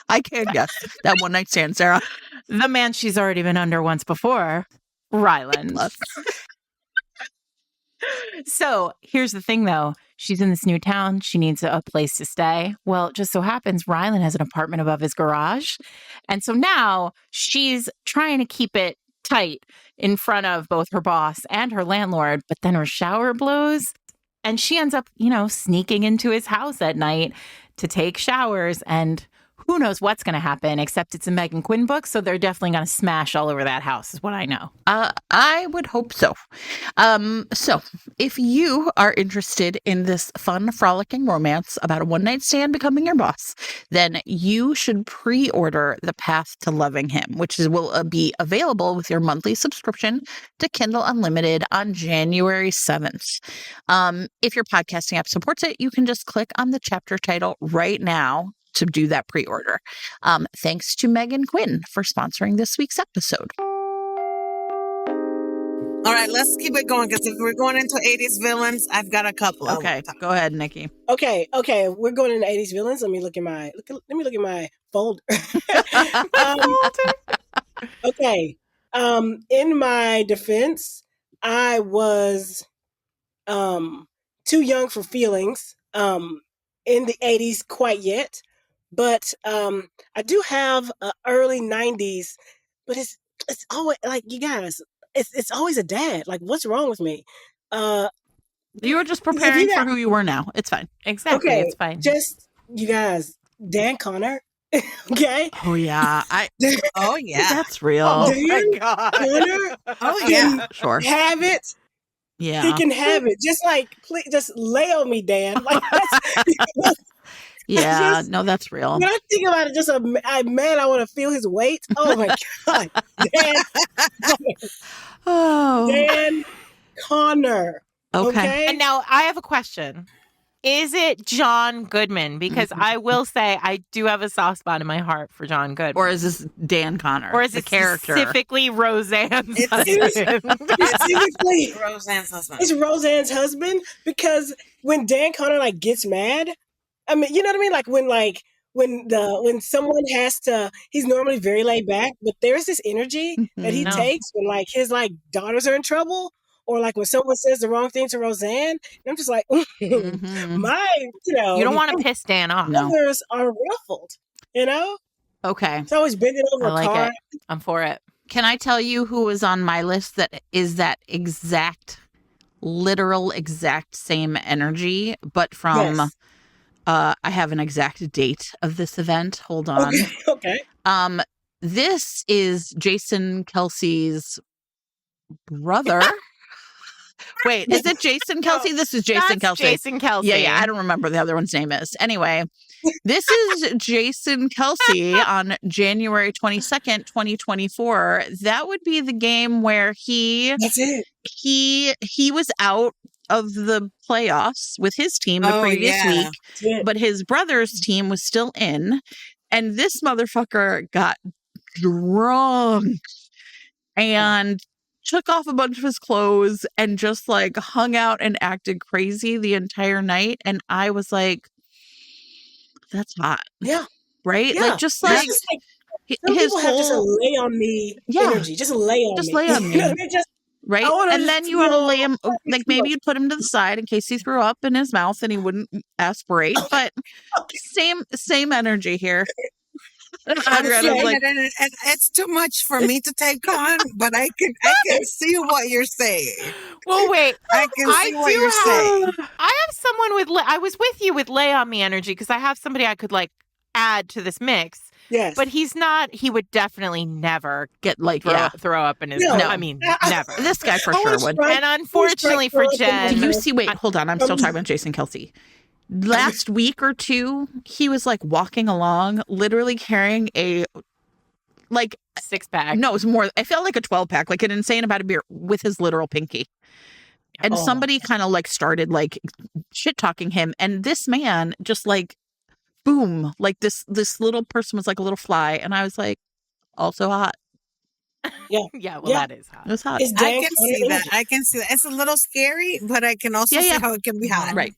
I can't guess. That one night stand, Sarah. The man she's already been under once before, Ryland. So here's the thing, though. She's in this new town. She needs a place to stay. Well, it just so happens Ryland has an apartment above his garage. And so now she's trying to keep it tight in front of both her boss and her landlord. But then her shower blows and she ends up, sneaking into his house at night to take showers. And who knows what's going to happen, except it's a Megan Quinn book. So they're definitely going to smash all over that house is what I know. I would hope so. So if you are interested in this fun, frolicking romance about a one-night stand becoming your boss, then you should pre-order The Path to Loving Him, which will be available with your monthly subscription to Kindle Unlimited on January 7th. If your podcasting app supports it, you can just click on the chapter title right now to do that pre-order. Thanks to Megan Quinn for sponsoring this week's episode. All right, let's keep it going because if we're going into 80s villains, I've got a couple. Okay, go ahead, Nikki. Okay, we're going into 80s villains. Let me look at my folder. Okay. In my defense, I was too young for feelings in the 80s quite yet. But I do have early 90s, but it's always like, you guys, it's always a dad. Like, what's wrong with me? You were just preparing for who you were now. It's fine. Exactly. Okay, It's fine. just, you guys, Dan Connor. Okay. Oh yeah. Oh yeah. That's real. Oh Dan my God. Connor Oh can yeah. Sure. have it. He Yeah. can have it. Just like, please, just lay on me, Dan. Like that's. Yeah. Just- No, that's real. When I think about it, just a man, I want to feel his weight. Oh my God, Dan, Oh. Dan Connor. Okay. And now I have a question. Is it John Goodman? Because I will say I do have a soft spot in my heart for John Goodman. Or is this Dan Connor? Or is the it character? specifically Roseanne's It's- husband? Specifically, Roseanne's husband. it's Roseanne's husband, because when Dan Connor like gets mad, I mean, you know what I mean? Like when someone has to, he's normally very laid back, but there's this energy that he No. takes when like his like daughters are in trouble, or like when someone says the wrong thing to Roseanne, and I'm just like, Mhm. my, you know, You don't want to piss Dan off. No. others are ruffled, you know? Okay. It's always bending over I a like car. it. I'm for it. Can I tell you who was on my list that is that exact, literal, exact same energy, but from, Yes. I have an exact date of this event. Hold on. Okay. This is Jason Kelsey's brother. Wait, is it Jason Kelsey? This is Jason That's Kelsey. Jason Kelsey. Yeah, I don't remember the other one's name is. Anyway, this is Jason Kelsey on January 22nd, 2024. That would be the game where That's it. he was out of the playoffs with his team the Oh, previous yeah. week, That's it. but his brother's team was still in, and this motherfucker got drunk and took off a bunch of his clothes and just like hung out and acted crazy the entire night. And I was like, that's hot. Yeah. Right? Yeah. Like, just It's like just like some his people have just a whole, lay on me Yeah. energy. Just lay on Just me. lay on You know, me. they just, right? I wanna And just then you want to feel lay him, how he like maybe feels. you'd put him to the side in case he threw up in his mouth and he wouldn't aspirate. But same energy here. I'm Adriana was saying like, it, and it's too much for me to take on, but I can see what you're saying. Well, wait. I can see what you're saying. I have someone with. I was with you with lay on me energy because I have somebody I could like add to this mix. Yes. But he's not. He would definitely never get like, throw up in his. No. I mean, never. this guy for I sure wanna would. strike- And unfortunately for Jen, Did you see? Wait, hold on. I'm still talking about Jason Kelsey. Last week or two, he was like walking along, literally carrying a like 6-pack. no, it was more. I felt like a 12-pack, like an insane amount of beer with his literal pinky. And Oh. somebody kind of like started like shit talking him, and this man just like boom, like this little person was like a little fly, and I was like, also hot. Yeah. Well, Yeah. that is hot. It was hot. It's I Dan can Connor see that. energy. I can see that. It's a little scary, but I can also see Yeah. how it can be hot. Right.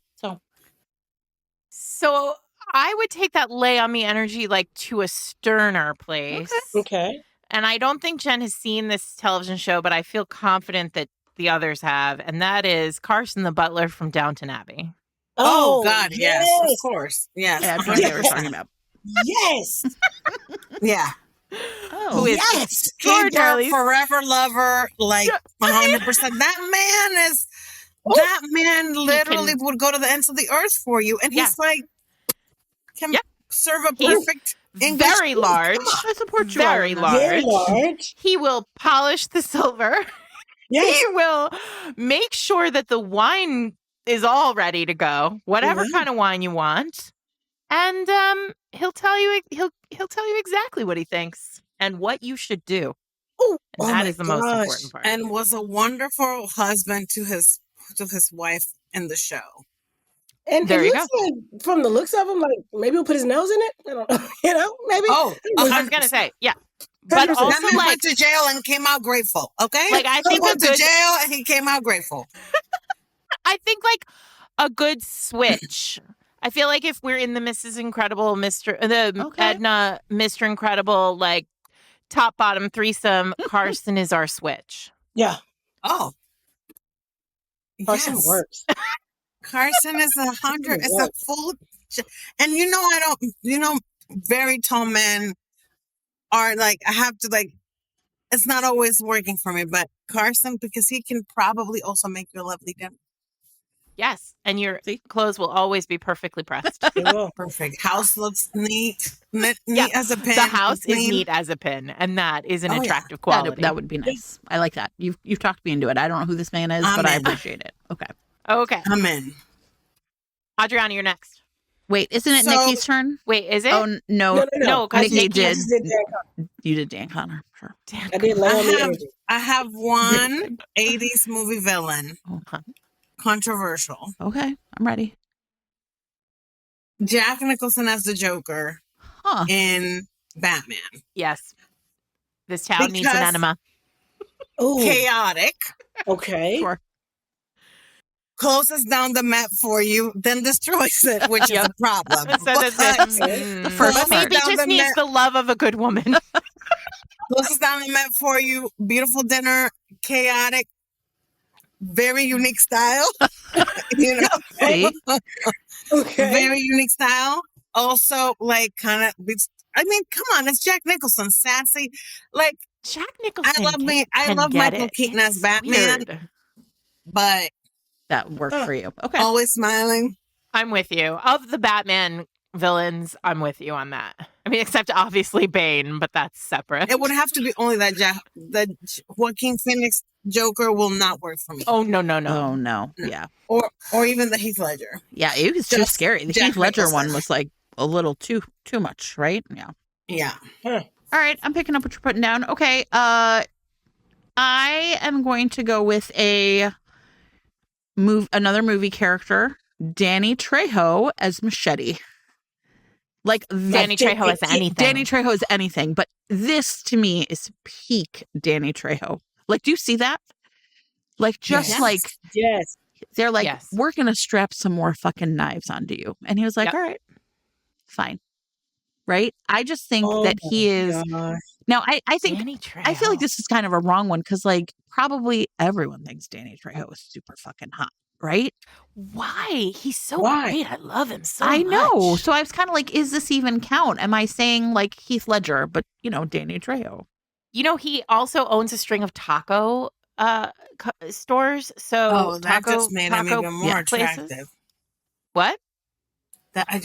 So I would take that lay on me energy like to a sterner place. Okay. And I don't think Jen has seen this television show, but I feel confident that the others have. And that is Carson the Butler from Downton Abbey. Oh, God, yes, of course. Yes. Yeah, that's what they were talking about. Yes. Yeah. Oh, Who is Yes. Keeper, Darley. forever lover, like 100%. That man literally would go to the ends of the earth for you. And he's like, can serve a He's perfect English very tea. large. I support you. Very all in that. Very large. large. He will polish the silver. Yes. He will make sure that the wine is all ready to go, whatever Mhm. kind of wine you want. And he'll tell you exactly what he thinks and what you should do. Oh, And that is the most important part. And was a wonderful husband to his wife in the show. And There it you looks like, from the looks of him, like maybe he'll put his nose in it. I don't know. You know, maybe. Oh, I was gonna say, yeah. But 100%. also that man like went to jail and came out grateful. Okay, Like, I he think went a to good- jail and he came out grateful. I think like a good switch. I feel like if we're in the Mrs. Incredible, Okay. Edna, Mr. Incredible, like top bottom threesome, Carson is our switch. Yeah. Oh, Carson yes. works. Carson is 100. It's a Works. full. And I don't. Very tall men are like, I have to like. It's not always working for me, but Carson, because he can probably also make you a lovely dinner. Yes, and your clothes will always be perfectly pressed. Perfect. House looks neat as a pin. The house is neat as a pin, and that is an attractive quality. That would be nice. I like that. You've talked me into it. I don't know who this man is, but I appreciate it. Okay. I'm in. Adriana, you're next. Wait, isn't it Nikki's turn? Wait, is it? Oh, no. Because Nikki did. You did Dan Connor. Sure. I did I have one 80s movie villain. Okay. Controversial. Okay, I'm ready. Jack Nicholson as the Joker in Batman. Yes. This town needs an enema. Chaotic. Okay. Sure. Closes down the map for you, then destroys it, which is a problem. The first maybe just needs the love of a good woman. Closes down the map for you. Beautiful dinner. Chaotic. Very unique style. You know? Very unique style. Also, like, kind of, I mean, come on, it's Jack Nicholson, sassy. Like, Jack Nicholson. I love Michael Keaton as Batman. Weird. But that worked for you. Okay. Always smiling. I'm with you. Of the Batman villains, I'm with you on that. I mean, except obviously Payne, but that's separate. It would have to be only that Joaquin Phoenix Joker will not work for me. Oh, no. Oh, no. Yeah. Or even the Heath Ledger. Yeah, it was too scary. The Heath Ledger one was like a little too much, right? Yeah. Yeah. All right, I'm picking up what you're putting down. Okay. I am going to go with another movie character, Danny Trejo as Machete. Like Danny Trejo is anything. Danny Trejo is anything, but this to me is peak Danny Trejo. Like, do you see that? Like, just they're like, we're gonna strap some more fucking knives onto you, and he was like, all right, fine, right? I just think that he is. Now, I think I feel like this is kind of a wrong one because like probably everyone thinks Danny Trejo is super fucking hot. Right? Why? He's so great. I love him so much. I know. Much. So I was kind of like, is this even count? Am I saying like Heath Ledger, but Danny Trejo? He also owns a string of taco stores. So that just made him even more attractive. Places. What? That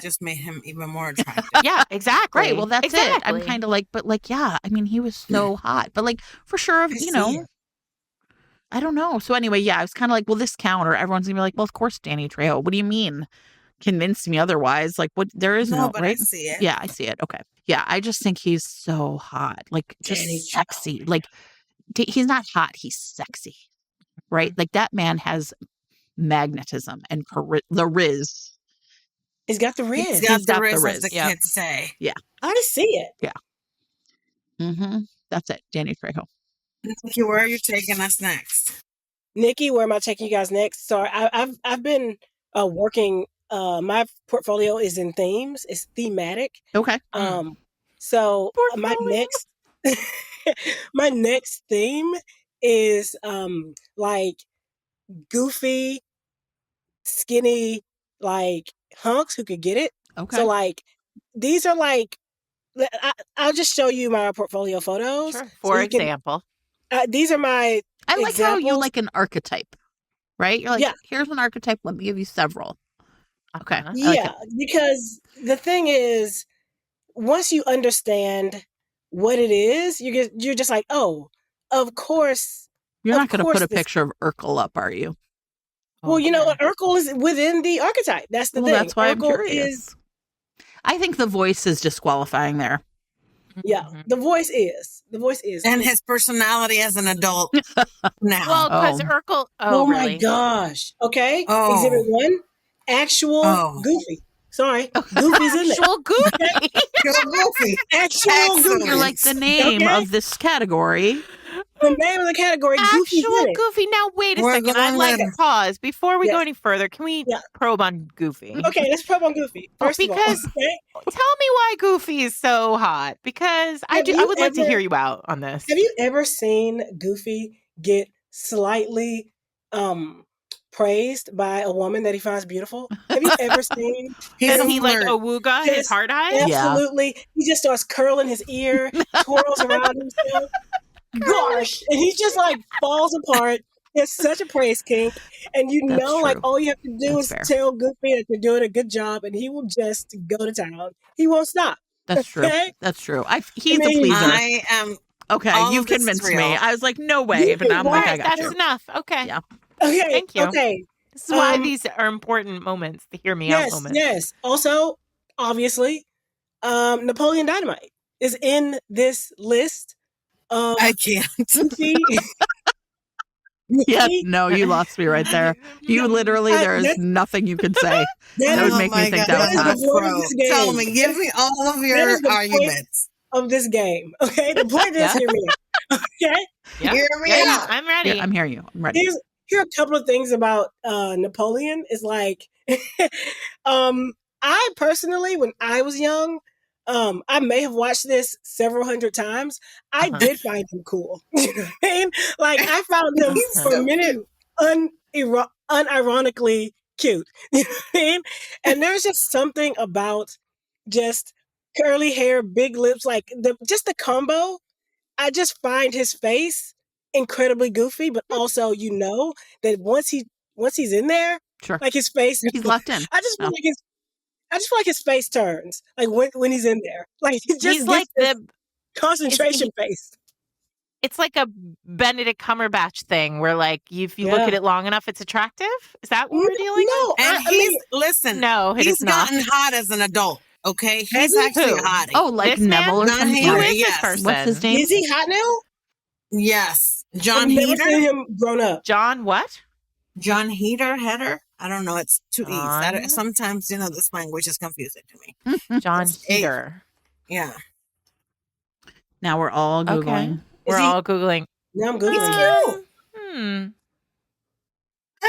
just made him even more attractive. Yeah, exactly. Right. Well, that's it. I'm kind of like, but like, yeah. I mean, he was so hot, but like for sure, I don't know. So anyway, yeah, I was kind of like, well, this count, or everyone's gonna be like, well, of course, Danny Trejo. What do you mean? Convince me otherwise? Like, what? There is no, but right? I see it. Yeah, I see it. Okay. Yeah, I just think he's so hot, like just Danny sexy. Trejo. Like he's not hot, he's sexy, right? Like that man has magnetism and the riz. He's got the riz. He's got the riz, as the kids say. Yeah, I see it. Yeah. Mm-hmm. That's it, Danny Trejo. Nikki, where are you taking us next? Nikki, where am I taking you guys next? So I've been working. My portfolio is in themes. It's thematic. Okay. So my next theme is like goofy, skinny, like hunks who could get it. Okay. So like these are like I'll just show you my portfolio photos. Sure. For example. These are my I like examples. how you like an archetype, right? You're like, here's an archetype. Let me give you several. Okay. Yeah, because the thing is, once you understand what it is, you're just like, oh, of course. You're not going to put a picture of Urkel up, are you? Well, you know what? Urkel is within the archetype. That's the thing. That's why Urkel I'm curious. I think the voice is disqualifying there. Yeah, the voice is. And his personality as an adult now. Well, because Urkel. Oh really? my gosh. Okay. Exhibit 1, actual Goofy. Sorry, Goofy's in there. Actual Goofy. Actual Goofy. You're like the name of this category. The name of the category, Actual Goofy. Now, wait a second. I'd like to pause. Before we go any further, can we probe on Goofy? Okay, let's probe on Goofy. First of all, tell me why Goofy is so hot. Because I would like to hear you out on this. Have you ever seen Goofy get slightly praised by a woman that he finds beautiful? Have you ever seen? Is he like Awooga, his hard eyes? Absolutely. He just starts curling his ear, twirls around himself. Gosh, and he just like falls apart. It's such a praise kink. And That's like true. all you have to do That's is fair. tell Goofy that you're doing a good job and he will just go to town. He won't stop. That's true. Okay? That's true. He's a pleaser. I am. Okay, all you've of this is convinced real. me. I was like, no way. But now I'm like, I got That's you. enough. Okay. Yeah. Okay. Thank you. Okay. This is why these are important moments, the hear me out moments. Yes. Also, obviously, Napoleon Dynamite is in this list of I can't. Yeah, no, you lost me right there. You literally, there is nothing you could say that would make me think that was hot. Tell me, give me all of your arguments of this game. Okay, the point is, hear me out. Okay, hear me out. I'm ready. Yeah, I'm hearing you. I'm ready. Here are a couple of things about Napoleon. Is like, I personally, when I was young, I may have watched this several hundred times. I did find him cool. You know what I mean? Like, I found him for a minute unironically cute. You know what I mean? And there's just something about just curly hair, big lips, like just the combo. I just find his face incredibly goofy, but also that once he's in there, sure, like his face, he's locked in. I just feel like his face turns, like when he's in there, like he's like the concentration face. It's like a Benedict Cumberbatch thing, where like if you look at it long enough, it's attractive. Is that what we're dealing with? And he's gotten hot as an adult. Okay, he's actually hot. Oh, like Neville or something. Who is this person? What's his name? Is he hot now? Yes, John I've never Heder. seen him grown up. John what? John Heder. I don't know. It's two E's. Sometimes this language is confusing to me. John Heder. Yeah. Now we're all Googling. Okay. We're all Googling. Now I'm Googling.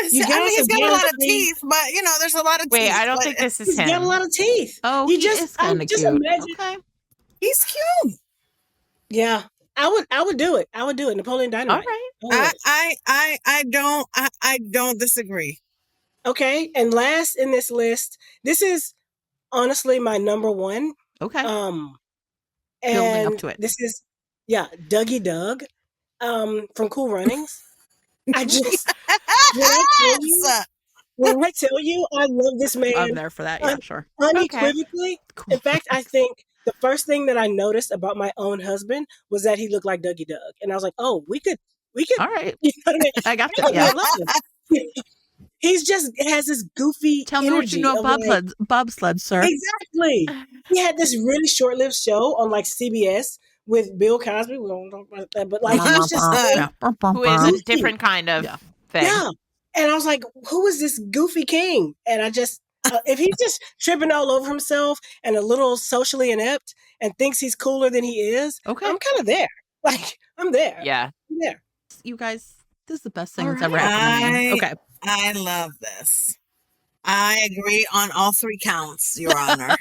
He's got a lot of teeth, but there's a lot of teeth. Wait, I don't think this is him. He's got a lot of teeth. Oh, he is kind of cute. Imagine. Okay. He's cute. Yeah, I would do it. I would do it. Napoleon Dynamite. All right. I don't disagree. Okay, and last in this list, this is honestly my number one. Okay. And up to it. This is Dougie Doug, from Cool Runnings. I just when I tell you I love this man. I'm there for that. Yeah, sure. Unequivocally. Okay. Cool. In fact, I think the first thing that I noticed about my own husband was that he looked like Dougie Doug, and I was like, "Oh, we could." All right. You know what I mean? I got that. Yeah. He's just has this goofy. Tell me what you know about bobsled, sir. Exactly. He had this really short-lived show on like CBS with Bill Cosby. We don't talk about that, but like he was just who is a different kind of thing. Yeah. And I was like, who is this goofy king? And I just, if he's just tripping all over himself and a little socially inept and thinks he's cooler than he is, okay, I'm kind of there. Like, I'm there. Yeah. I'm there. You guys, this is the best thing that's ever happened to me. Okay. I love this. I agree on all three counts, Your Honor.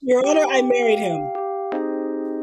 Your Honor, I married him.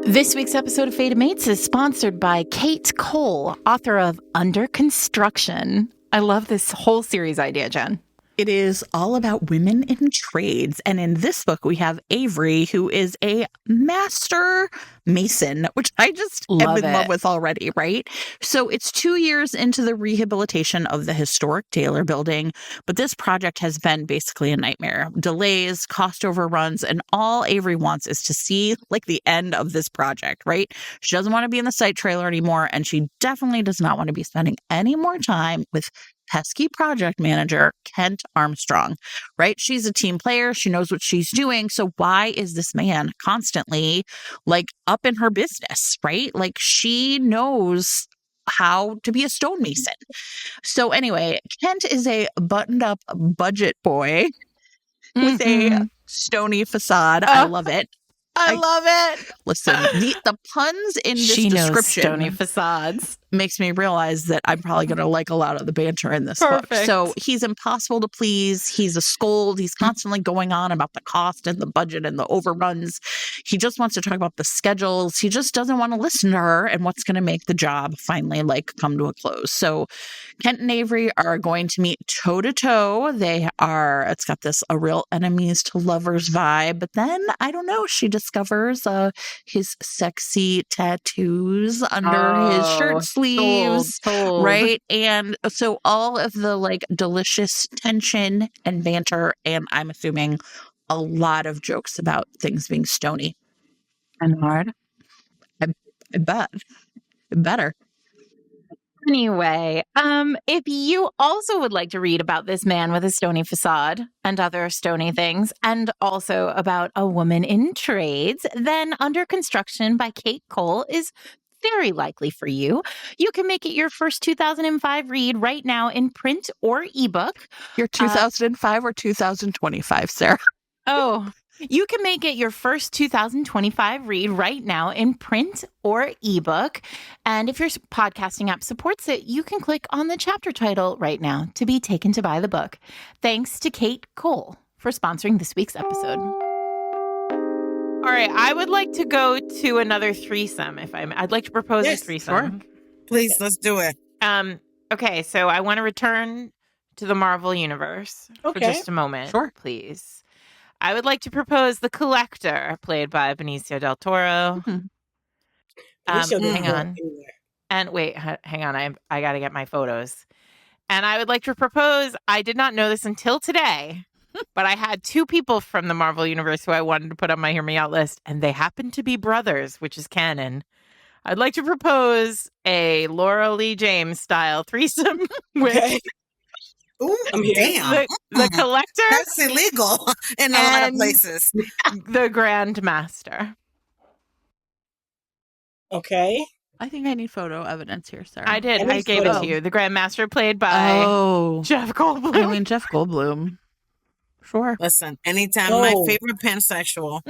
This week's episode of Fated Mates is sponsored by Kate Cole, author of Under Construction. I love this whole series idea, Jen. It is all about women in trades. And in this book, we have Avery, who is a master mason, which I just am in love with already, right? So it's 2 years into the rehabilitation of the historic Taylor building, but this project has been basically a nightmare. Delays, cost overruns, and all Avery wants is to see like the end of this project, right? She doesn't want to be in the site trailer anymore, and she definitely does not want to be spending any more time with pesky project manager Kent Armstrong, right? She's a team player. She knows what she's doing. So why is this man constantly like up in her business, right? Like she knows how to be a stonemason. So anyway, Kent is a buttoned up budget boy with a stony facade. I love it. I love it. Listen, the puns in this description stony facades makes me realize that I'm probably going to like a lot of the banter in this book. So he's impossible to please. He's a scold. He's constantly going on about the cost and the budget and the overruns. He just wants to talk about the schedules. He just doesn't want to listen to her and what's going to make the job finally like come to a close. So Kent and Avery are going to meet toe to toe. It's got this a real enemies to lovers vibe. But then I don't know. She discovers his sexy tattoos under his shirt sleeve. sleeves, Sold. right? And so all of the like delicious tension and banter, and I'm assuming a lot of jokes about things being stony and hard. I bet. Better. Anyway, if you also would like to read about this man with a stony facade and other stony things, and also about a woman in trades, then Under Construction by Kate Cole is very likely for you. You can make it your first 2005 read right now in print or ebook. Your 2005 or 2025, Sarah? Oh, you can make it your first 2025 read right now in print or ebook. And if your podcasting app supports it, you can click on the chapter title right now to be taken to buy the book. Thanks to Kate Cole for sponsoring this week's episode. All right, I would like to go to another threesome. I'd like to propose a threesome. Sure. Please, let's do it. Okay, so I want to return to the Marvel Universe for just a moment. Sure. Please. I would like to propose the Collector, played by Benicio del Toro. Hang on. And wait, hang on. I got to get my photos. And I would like to propose, I did not know this until today, but I had two people from the Marvel Universe who I wanted to put on my Hear Me Out list, and they happen to be brothers, which is canon. I'd like to propose a Laura Lee James style threesome with Ooh, damn. the Collector. That's illegal in a lot of places. The Grandmaster. Okay. I think I need photo evidence here, Sarah. I did. I gave it to you. The Grandmaster played by Jeff Goldblum. I mean, Jeff Goldblum. Sure. Listen, anytime, my favorite pansexual.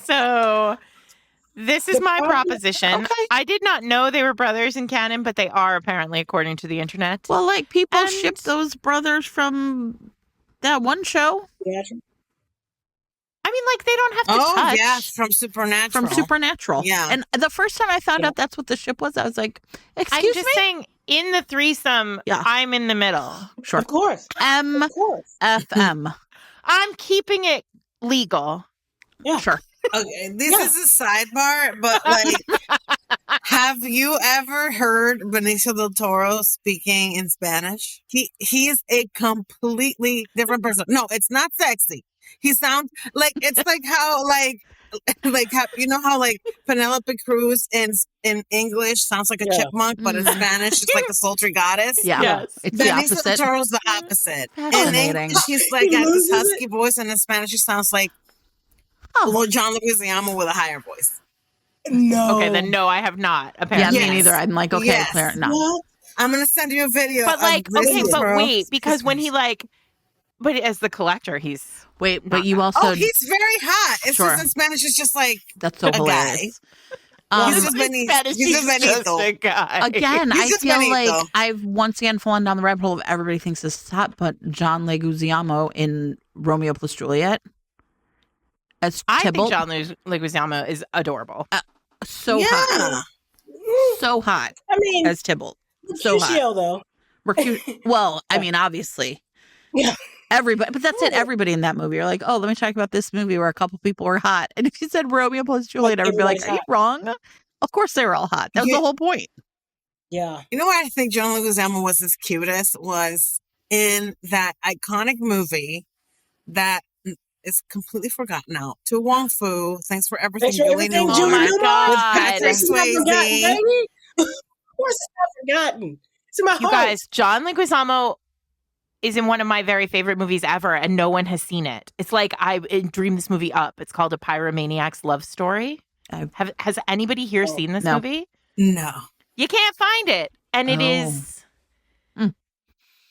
So this is my proposition. Okay. I did not know they were brothers in canon, but they are apparently, according to the internet. Well, like people ship those brothers from that one show. Yeah. I mean, like they don't have to touch. Yeah, from Supernatural. Yeah. And the first time I found out that's what the ship was, I was like, excuse me? I'm just saying, in the threesome, I'm in the middle. Sure. Of course. FM. I'm keeping it legal. Yeah. Sure. Okay, this is a sidebar, but like, have you ever heard Benicio del Toro speaking in Spanish? He's a completely different person. No, it's not sexy. He sounds like it's like how how, you know how like Penelope Cruz in English sounds like a chipmunk, but in Spanish she's like a sultry goddess. Yeah, yes. It's Benicio the opposite. del Toro's the opposite. Fascinating. In English, he's like got this husky voice, and in Spanish, he sounds like John Leguizamo with a higher voice. No. Okay, then no, I have not. Apparently, me neither. I'm like, okay, Claire, no. What? I'm gonna send you a video. But like, okay, but bro. wait, because when he like, but as the Collector, he's but you also he's very hot. It's just in Spanish. It's just like that's so hilarious. He's just a guy. Again, I feel like I've once again fallen down the rabbit hole of everybody thinks this is hot, but John Leguizamo in Romeo plus Juliet as I Tybalt. think John Leguizamo is adorable. So hot. So hot. I mean, as Tybalt. So hot. Though. Well, I mean, obviously. Yeah. Everybody, but that's it. Everybody in that movie. You're like, oh, let me talk about this movie where a couple people were hot. And if you said Romeo plus Juliet, I would be like, are you wrong? Of course they were all hot. That was the whole point. Yeah. You know what I think John Leguizamo was his cutest was in that iconic movie that is completely forgotten now. To Wong Fu, Thanks for Everything, Julie Newmar. Oh my God. Patrick Swayze. Of course it's not forgotten. It's in my heart. You guys, John Leguizamo is in one of my very favorite movies ever, and no one has seen it. It's like I dreamed this movie up. It's called A Pyromaniac's Love Story. Has anybody here seen this movie? No. You can't find it. And it is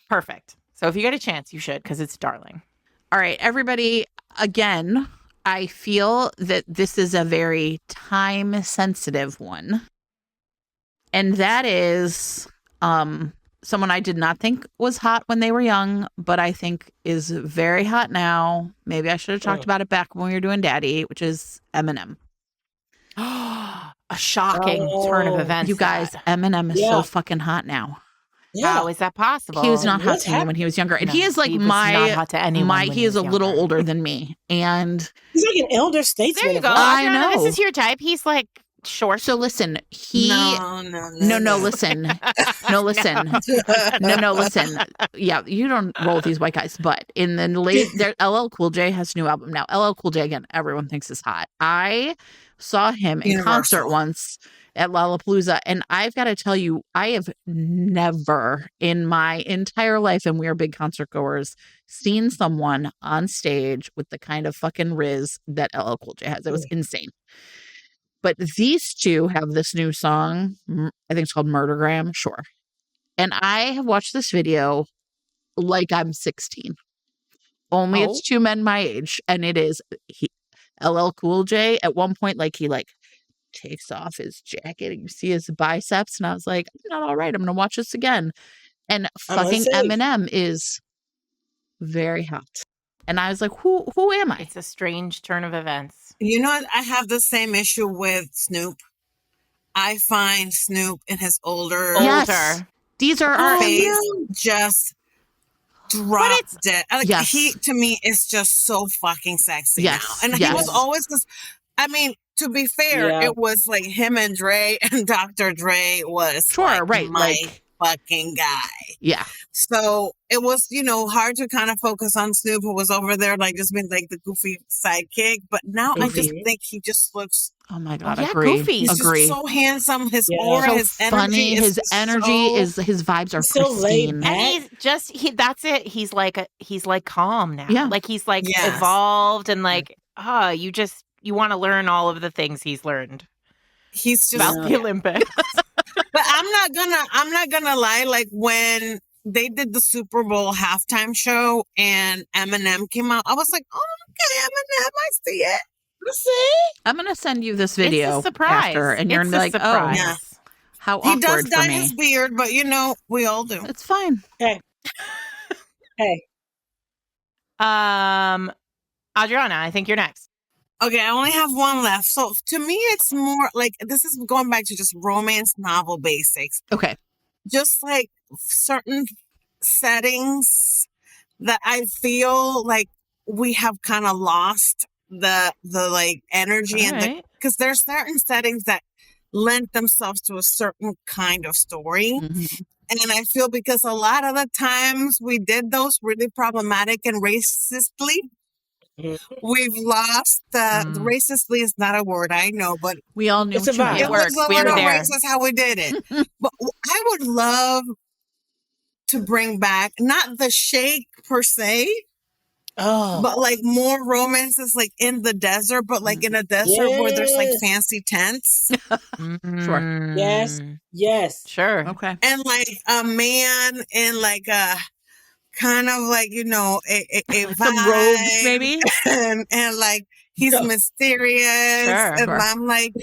perfect. So if you get a chance, you should, because it's darling. All right, everybody, again, I feel that this is a very time-sensitive one. And that is someone I did not think was hot when they were young, but I think is very hot now. Maybe I should have talked about it back when we were doing Daddy, which is Eminem. A shocking turn of events. You guys, Eminem is so fucking hot now. Yeah. How is that possible? He was not hot to me when he was younger. And he is like not hot to anyone he is a little older than me. And he's like an elder statesman. There you go. I know. This is your type. He's like short? So listen, No, listen. No, listen. No, listen. Yeah, you don't roll with these white guys, but in the late, LL Cool J has a new album now. LL Cool J, again, everyone thinks is hot. I saw him in concert once at Lollapalooza, and I've got to tell you, I have never in my entire life, and we are big concert goers, seen someone on stage with the kind of fucking riz that LL Cool J has. It was insane. But these two have this new song. I think it's called Murdergram. Sure. And I have watched this video like I'm 16. Only it's two men my age. And it is LL Cool J. At one point, like he takes off his jacket and you see his biceps. And I was like, I'm not all right. I'm going to watch this again. And fucking Eminem is very hot. And I was like, who am I? It's a strange turn of events. You know what? I have the same issue with Snoop. I find Snoop in his older. These are our face just dropped dead. Like, he to me is just so fucking sexy now. And he was always this. I mean, to be fair, it was like him and Dre, and Dr. Dre was my fucking guy. Yeah. So it was, hard to kind of focus on Snoop, who was over there, like just being like the goofy sidekick. But now I just think he just looks. Oh my God, agree. Goofy. He's just so handsome. His aura, so his funny. energy, his vibes are so pristine. And that's it. He's like calm now. Yeah. Like he's like evolved and like, you want to learn all of the things he's learned. He's just about the Olympics. But I'm not gonna lie. Like when they did the Super Bowl halftime show and Eminem came out, I was like, oh, okay, Eminem, I see it. I'm gonna send you this video it's a surprise. After, and you're gonna be like, surprise. "Oh, how awkward he does dye for me." his beard, but we all do. It's fine. Hey. Adriana, I think you're next. Okay, I only have one left. So to me, it's more like this is going back to just romance novel basics. Okay, just like certain settings that I feel like we have kind of lost the like energy and because there's certain settings that lend themselves to a certain kind of story. And I feel because a lot of the times we did those really problematic and racistly, we've lost the racistly is not a word, I know, but we all knew it's a vibe. It was a little racist how we did it. But I would love to bring back not the shake per se, but like more romances like in the desert, but like in a desert where there's like fancy tents. Sure. Yes. Sure. Okay. And like a man in like a kind of like, a vibe. Some robes maybe. and like he's mysterious. And I'm like,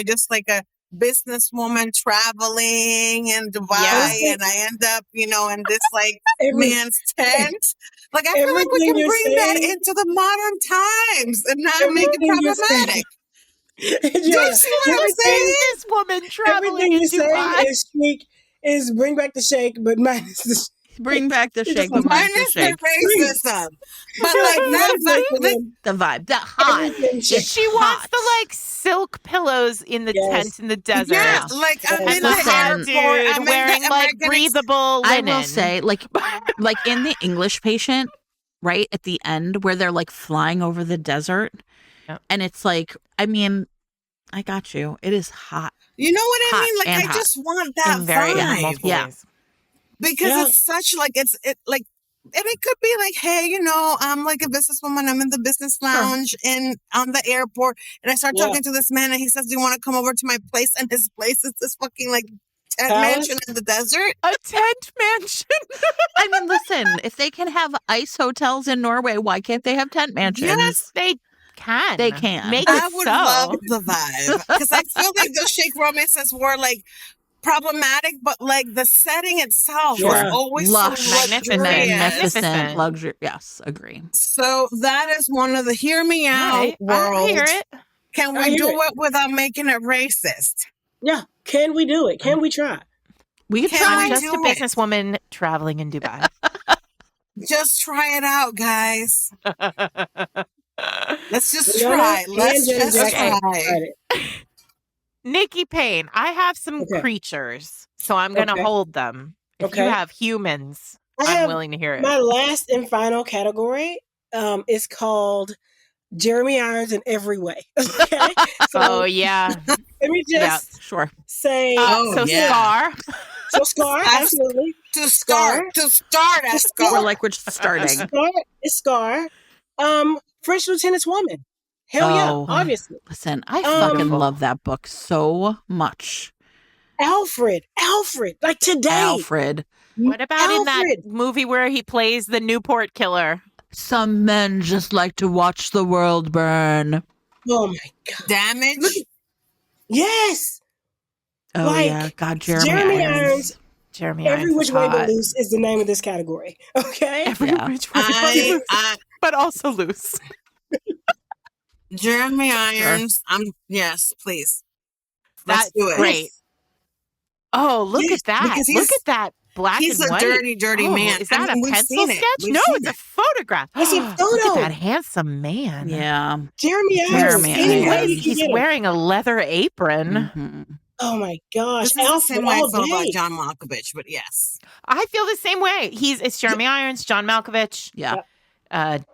just like a businesswoman traveling in Dubai and I end up, in this like man's tent. Like I feel like we can bring that into the modern times and not make it problematic. Just this woman traveling in Dubai is bring back the shake, but minus the bring back the shake, but minus the racism. But like the vibe, the hot. She wants the like silk pillows in the tent in the desert. Yeah, like I'm in the airport, I'm wearing like breathable linen. I will say, like in The English Patient, right at the end where they're like flying over the desert, and it's like, I mean, I got you. It is hot. You know what I mean? Like I just want that vibe. Yeah. Because it's such like and it could be like, hey, I'm like a businesswoman. I'm in the business lounge on the airport, and I start talking to this man, and he says, "Do you want to come over to my place?" And his place is this fucking like tent mansion in the desert. A tent mansion. I mean, listen, if they can have ice hotels in Norway, why can't they have tent mansions? Yes, they can. They can. Make I would love the vibe because I feel like those shake romances were like problematic, but like the setting itself was always lush, so magnificent luxury. Yes, agree. So that is one of the hear me out world. I hear it. Can we do it without making it racist? Yeah. Can we do it? Can we try? We can try. Just a businesswoman traveling in Dubai. Just try it out, guys. Let's just try. Let's just try. Nikki Payne, I have some creatures, so I'm going to hold them. If you have humans, I'm willing to hear it. My last and final category is called Jeremy Irons in every way. Okay. So, yeah. Let me just say. Scar. So Scar, absolutely. To start. We're like, we're just starting. Scar. French Lieutenant's Woman. Hell yeah, obviously. Listen, I fucking love that book so much. Alfred, like today. Alfred. What about in that movie where he plays the Newport killer? Some men just like to watch the world burn. Oh my God. Damage? Yes. Oh yeah, God, Jeremy Irons. Jeremy Irons. Every Which Way But Loose is the name of this category. Okay. Every Which Way But Loose, but also loose. Jeremy Irons. Yes, please. That's great. Oh, look at that. Look at that black and white. He's a dirty man. Is that a pencil sketch? No, it's a photograph. It's a photo. Look at that handsome man. Yeah. Jeremy Irons. He's wearing a leather apron. Mm-hmm. Oh my gosh. This is the same way I feel about John Malkovich, but yes. I feel the same way. It's Jeremy Irons, John Malkovich. Yeah.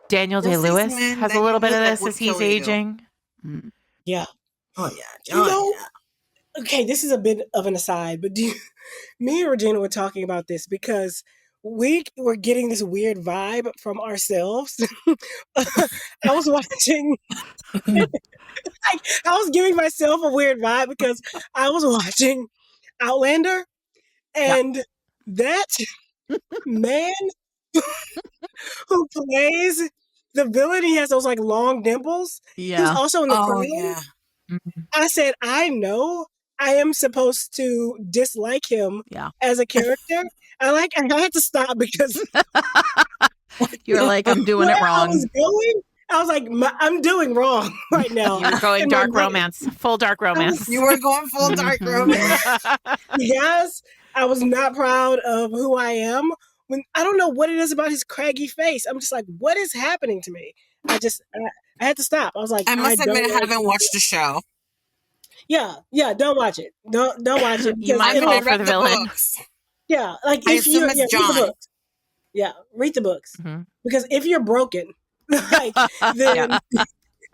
Daniel Day-Lewis has a little bit of this as he's aging. Yeah. Oh, yeah. Okay, this is a bit of an aside, but me and Regina were talking about this because we were getting this weird vibe from ourselves. I was watching... I was giving myself a weird vibe because I was watching Outlander, and that man who plays the villain, he has those like long dimples. Yeah. He's also in the Crown. Yeah. I said, I know I am supposed to dislike him as a character. I had to stop because you were like, I'm doing it wrong. I was like, I'm doing wrong right now. You were going dark romance, full dark romance. You were going full dark romance. Yes, I was not proud of who I am. When I don't know what it is about his craggy face. I'm just like, what is happening to me? I had to stop. I was like, I must admit, I haven't watched the show. Yeah, don't watch it. Don't watch it. You might fall for the villain. Books. Yeah, like I assume it's John. Read the books. Yeah, read the books because if you're broken. Like, then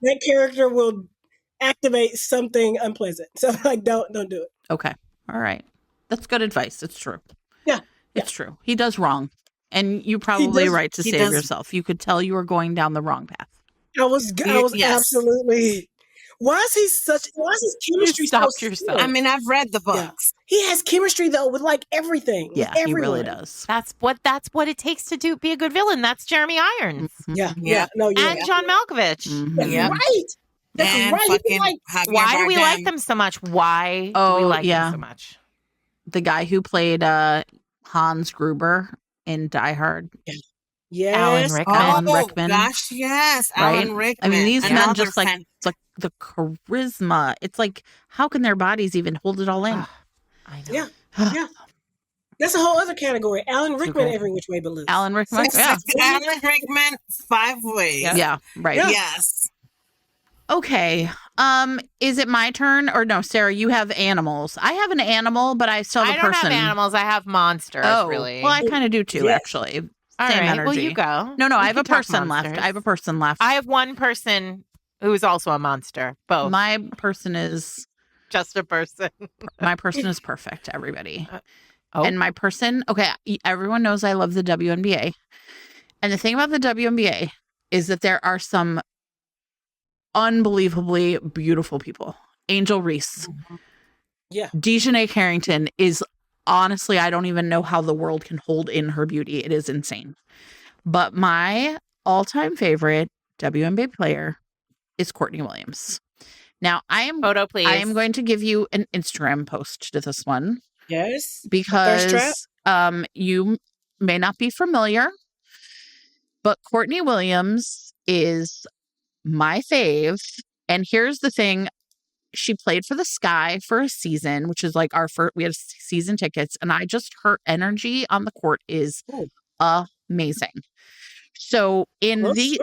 that character will activate something unpleasant. So like don't do it. Okay. All right. That's good advice. It's true. Yeah. It's true. He does wrong. And you probably right to save yourself. You could tell you were going down the wrong path. I was absolutely. Why is his chemistry so yourself? I mean, I've read the books. Yeah. He has chemistry though with like everything. Yeah, he really does. That's what it takes to be a good villain. That's Jeremy Irons. Mm-hmm. Yeah. No, and John Malkovich. Mm-hmm. That's right. That's right. Why do we like them so much? Why do we like them so much? The guy who played Hans Gruber in Die Hard. Yes. Alan Rickman. Oh, gosh, yes. Right? Alan Rickman. I mean, these men just like, it's like the charisma. It's like, how can their bodies even hold it all in? I know. Yeah. That's a whole other category. Alan Rickman, Every Which Way But Loose. Alan Rickman, Alan Rickman, 5 ways. Yeah, right. Yeah. Yes. Okay. Is it my turn or no, Sarah? You have animals. I have an animal, but I still have a person. I don't have animals. I have monsters. Really. Well, I kind of do too, actually. All Same right. energy. Well, you go. No, I have a person left. I have a person left. I have one person who's also a monster. Both. My person is just a person. My person is perfect. Everybody. And my person. Okay, everyone knows I love the WNBA, and the thing about the WNBA is that there are some unbelievably beautiful people. Angel Reese. Yeah. Dejanay Carrington is honestly, I don't even know how the world can hold in her beauty. It is insane. But my all-time favorite WNBA player is Courtney Williams. Now, I am going to give you an Instagram post to this one. Yes. Because you may not be familiar, but Courtney Williams is my fave. And here's the thing. She played for the Sky for a season, which is like our first, we had season tickets. And her energy on the court is amazing. So she's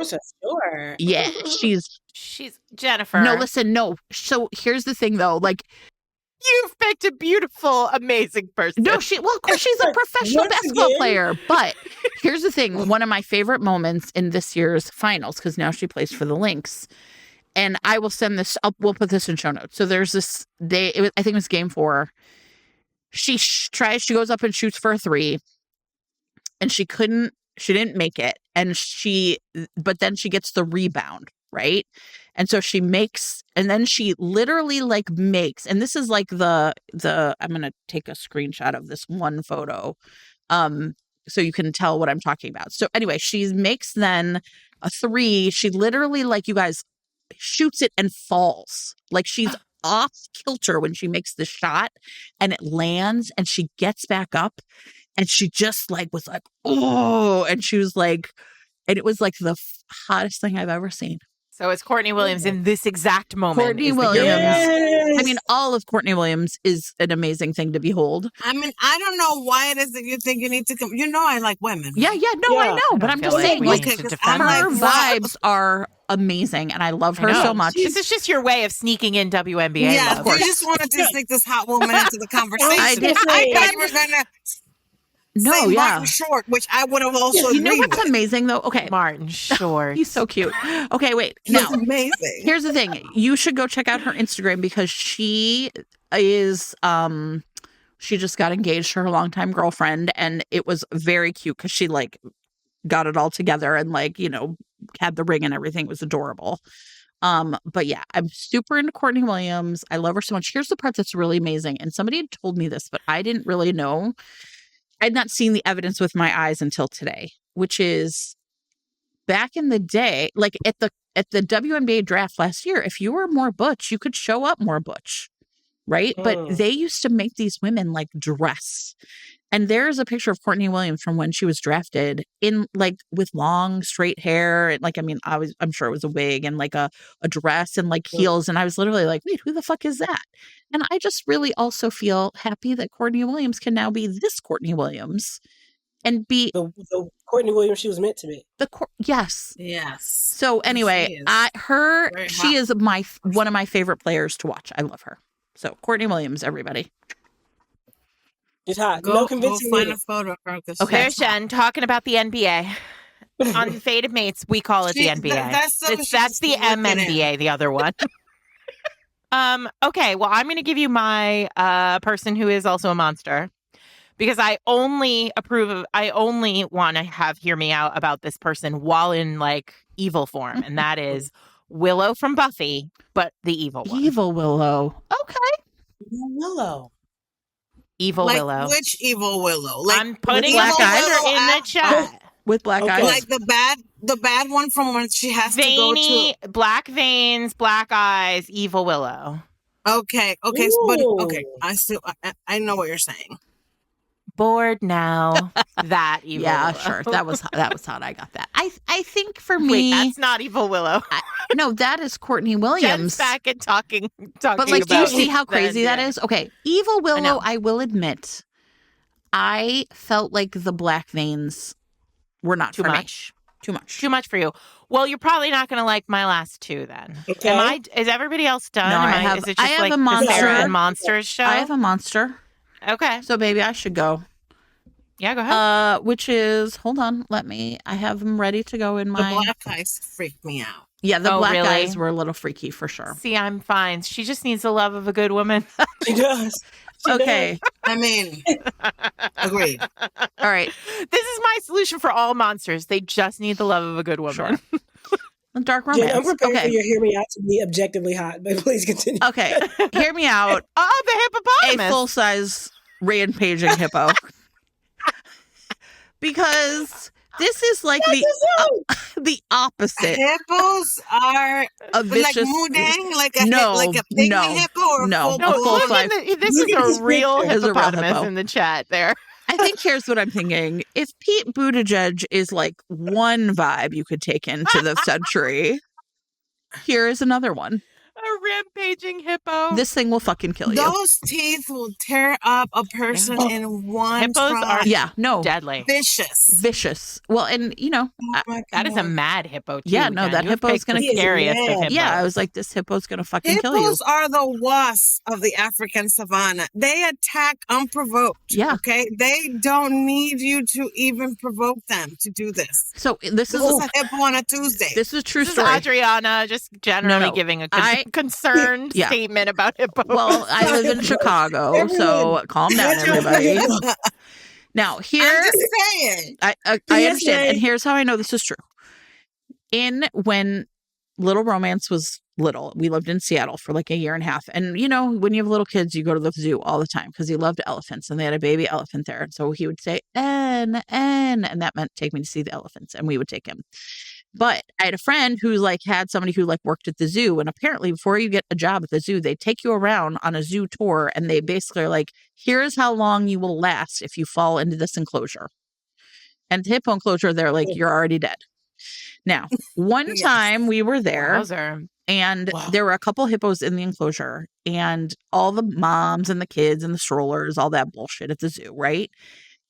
Jennifer. No, listen, no. So here's the thing though, like You've picked a beautiful, amazing person. No, of course, she's a professional basketball player. But here's the thing. One of my favorite moments in this year's finals, because now she plays for the Lynx. And I will send this up. We'll put this in show notes. So there's this day, I think it was game 4. She goes up and shoots for a 3. And she didn't make it. But then she gets the rebound, right? And so she makes, and then she literally like makes, and this is like I'm going to take a screenshot of this one photo. So you can tell what I'm talking about. So anyway, she makes then a 3. She literally, like, you guys, shoots it and falls. Like, she's off kilter when she makes the shot, and it lands, and she gets back up, and she just like was like, oh, and she was like, and it was like the hottest thing I've ever seen. So it's Courtney Williams in this exact moment. Courtney Williams. I mean, all of Courtney Williams is an amazing thing to behold. I mean, I don't know why it is that you think you need to come. You know, I like women. Yeah, I know, but I'm just saying, like, her vibes are amazing, and I love her so much. This is just your way of sneaking in WNBA. Yeah, of course. You just wanted to sneak this hot woman into the conversation. I did. I thought you were gonna. Martin Short, which I would have also. You know what's amazing though? Okay, Martin Short, he's so cute. Okay, wait. He's amazing. Here's the thing: you should go check out her Instagram because she is. She just got engaged to her longtime girlfriend, and it was very cute because she like got it all together and like, you know, had the ring and everything. It was adorable. But yeah, I'm super into Courtney Williams. I love her so much. Here's the part that's really amazing, and somebody had told me this, but I didn't really know. I'd not seen the evidence with my eyes until today, which is back in the day, like at the WNBA draft last year, if you were more butch, you could show up more butch, right? But they used to make these women like dress. And there's a picture of Courtney Williams from when she was drafted in like with long straight hair. And like, I mean, I'm sure it was a wig and like a dress and like heels. And I was literally like, wait, who the fuck is that? And I just really also feel happy that Courtney Williams can now be this Courtney Williams and be the Courtney Williams she was meant to be. Yes. So anyway, she is one of my favorite players to watch. I love her. So Courtney Williams, everybody. She's hot. No convincing. Go find a photo of her. Okay, there's Jen talking about the NBA. On Fated Mates, we call it the NBA. That's the MNBA, the other one. Okay, well, I'm going to give you my person who is also a monster because I only want to hear me out about this person while in like evil form, and that is Willow from Buffy, but the evil one. Evil Willow. Okay. Willow. Evil Willow. Which evil Willow? Like, I'm putting black eyes in the chat. With black eyes. Like the bad one from when she has to go to black veins, black eyes, evil Willow. Okay. I know what you're saying. Bored now. That evil Willow. Sure. That was hot. I got that. I think for me, that's not evil Willow. No, that is Courtney Williams. Jen's back and talking. But like, do you see how crazy that is? Okay, evil Willow. I will admit, I felt like the black veins were not too much. Too much. Too much for you. Well, you're probably not going to like my last two then. Okay. Is everybody else done? No, is it just like a monster and monsters show? I have a monster. Okay. So maybe I should go. Yeah, go ahead. Which is, hold on, I have them ready to go in my... The black eyes freaked me out. Yeah, the black eyes were a little freaky for sure. See, I'm fine. She just needs the love of a good woman. She does. Okay. I mean, agreed. All right. This is my solution for all monsters. They just need the love of a good woman. Sure. Dark romance. Jen, I'm prepared for your hear me out to be objectively hot, but please continue. Okay. Hear me out. Oh, the hippopotamus. A full-size rampaging hippo. Because this is like the opposite. Hippos are a vicious, like Mudang, like a pygmy hippo or full-size. This is a real hippopotamus in the chat there. I think here's what I'm thinking. If Pete Buttigieg is like one vibe you could take into the century, here is another one. A rampaging hippo. This thing will fucking kill you. Those teeth will tear up a person in one Hippos try. are deadly. Vicious. Well, and that is a mad hippo too. Yeah, no, that hippo's going to the scariest of hippos. Yeah, I was like, this hippo's going to fucking kill you. Hippos are the wasps of the African savannah. They attack unprovoked. Yeah. Okay? They don't need you to even provoke them to do this. So this is a hippo on a Tuesday. This is a true This story. is Adriana just generally giving a concerned statement about hippos. Well, I live in Chicago, so calm down, everybody. Now, here, I'm just saying. I understand, and here's how I know this is true. When Little Romance was little, we lived in Seattle for like a year and a half, and when you have little kids, you go to the zoo all the time because he loved elephants, and they had a baby elephant there, and so he would say N, and that meant take me to see the elephants, and we would take him. But I had a friend who had somebody who worked at the zoo, and apparently before you get a job at the zoo, they take you around on a zoo tour, and they basically are like, here's how long you will last if you fall into this enclosure. And the hippo enclosure, they're like, you're already dead. Now, one time we were there, and there were a couple hippos in the enclosure, and all the moms and the kids and the strollers, all that bullshit at the zoo, right?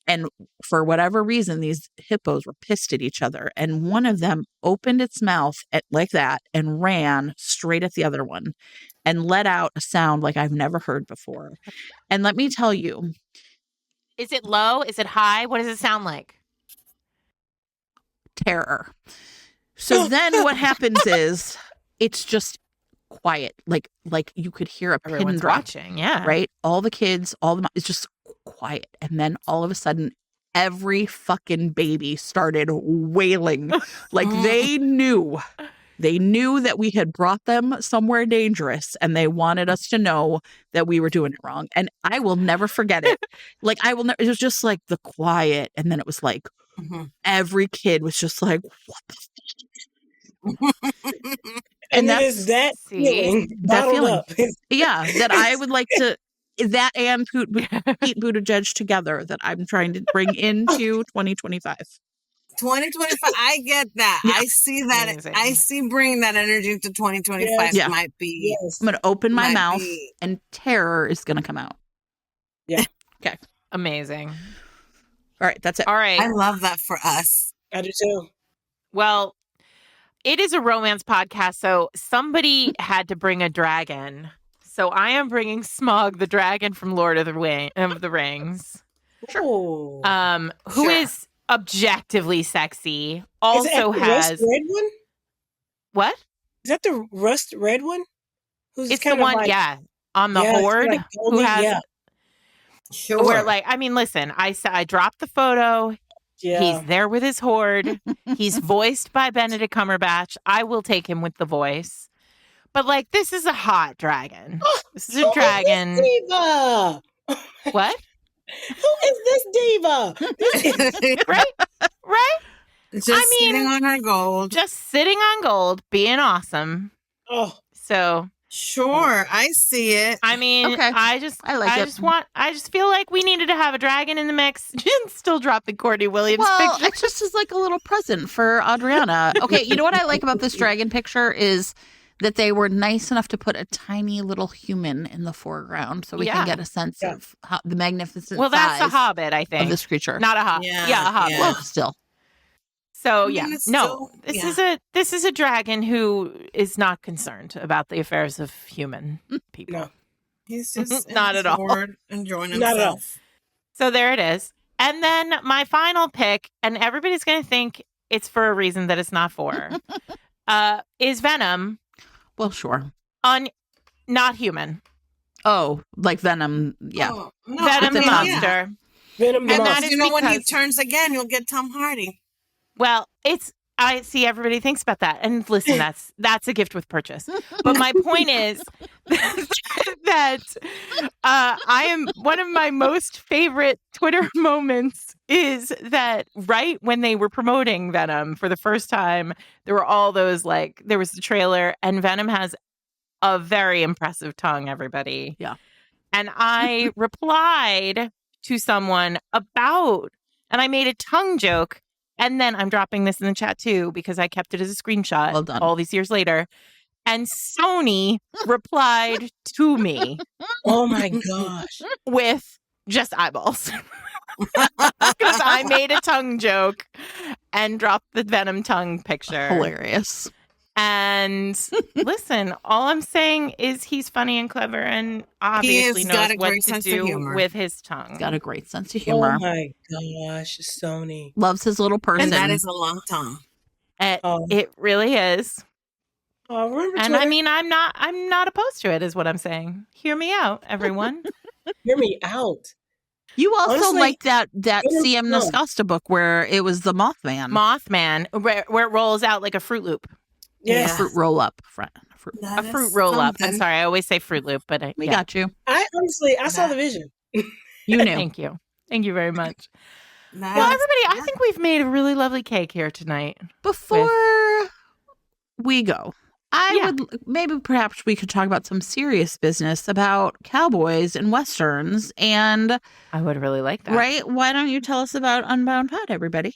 And for whatever reason, these hippos were pissed at each other. And one of them opened its mouth like that and ran straight at the other one and let out a sound like I've never heard before. And let me tell you. Is it low? Is it high? What does it sound like? Terror. So then what happens is it's just quiet. Like you could hear a pin drop. Watching, yeah. Right? All the kids, it's just quiet, and then all of a sudden every fucking baby started wailing like they knew that we had brought them somewhere dangerous, and they wanted us to know that we were doing it wrong. And I will never forget it. It was just like the quiet, and then it was like every kid was just like, what the fuck? And that is that feeling bottled up. Yeah, that I would like to. That and Pete Buttigieg together that I'm trying to bring into 2025. 2025, I get that. Yeah. I see that. Amazing. I see bringing that energy to 2025 might be. Yes. I'm going to open my mouth and terror is going to come out. Yeah. Okay. Amazing. All right. That's it. All right. I love that for us. I do too. Well, it is a romance podcast, so somebody had to bring a dragon. So I am bringing Smaug, the dragon from Lord of the Rings. Sure. Who is objectively sexy. Also has rust red one? What? Is that the rust red one? It's the one, on the horde who has sure. Where listen, I dropped the photo. Yeah. He's there with his horde. He's voiced by Benedict Cumberbatch. I will take him with the voice. But this is a hot dragon. This is a dragon. Diva. What? Who is this diva? Right? Just sitting on her gold. Just sitting on gold, being awesome. Oh. So sure, I see it. I mean, okay. I just feel like we needed to have a dragon in the mix. And still drop the Courtney Williams picture. It just is like a little present for Adriana. Okay, you know what I like about this dragon picture is that they were nice enough to put a tiny little human in the foreground so we can get a sense of the magnificent size. That's a hobbit, I think. Of this creature. Not a hobbit. Yeah, a hobbit. Well, still. So, this is a dragon who is not concerned about the affairs of human people. No. He's just not at all enjoying himself. Not at all. So there it is. And then my final pick, and everybody's going to think it's for a reason that it's not for, is Venom. Well, sure. Not human. Oh, like Venom. Yeah. Oh, no, Venom the monster. Yeah. Venom the monster. When he turns again, you'll get Tom Hardy. Well, I see everybody thinks about that. And listen, that's a gift with purchase. But my point is that I am one of my most favorite Twitter moments is that right when they were promoting Venom for the first time, there were all those there was the trailer and Venom has a very impressive tongue, everybody. Yeah. And I replied to someone and I made a tongue joke. And then I'm dropping this in the chat too, because I kept it as a screenshot well done. all these years later. And Sony replied to me. Oh my gosh. With just eyeballs. Because I made a tongue joke and dropped the Venom tongue picture. Hilarious. And listen, all I'm saying is he's funny and clever and obviously knows what to do with his tongue. He's got a great sense of humor. Oh my gosh, Sony. Loves his little person. And that is a long tongue. It really is. Oh, remember and Twitter? I mean, I'm not opposed to it, is what I'm saying. Hear me out, everyone. Hear me out. You also Honestly, like that CM Nascosta book where it was the Mothman. Where it rolls out like a Fruit Loop. Yes. Yeah. Fruit roll up. A fruit roll up. I'm sorry, I always say Fruit Loop, but we got you. I saw the vision. You knew. Thank you. Thank you very much. Well, everybody, I think we've made a really lovely cake here tonight. Before we go, perhaps we could talk about some serious business about cowboys and westerns, and I would really like that. Right? Why don't you tell us about Unbound Pod, everybody?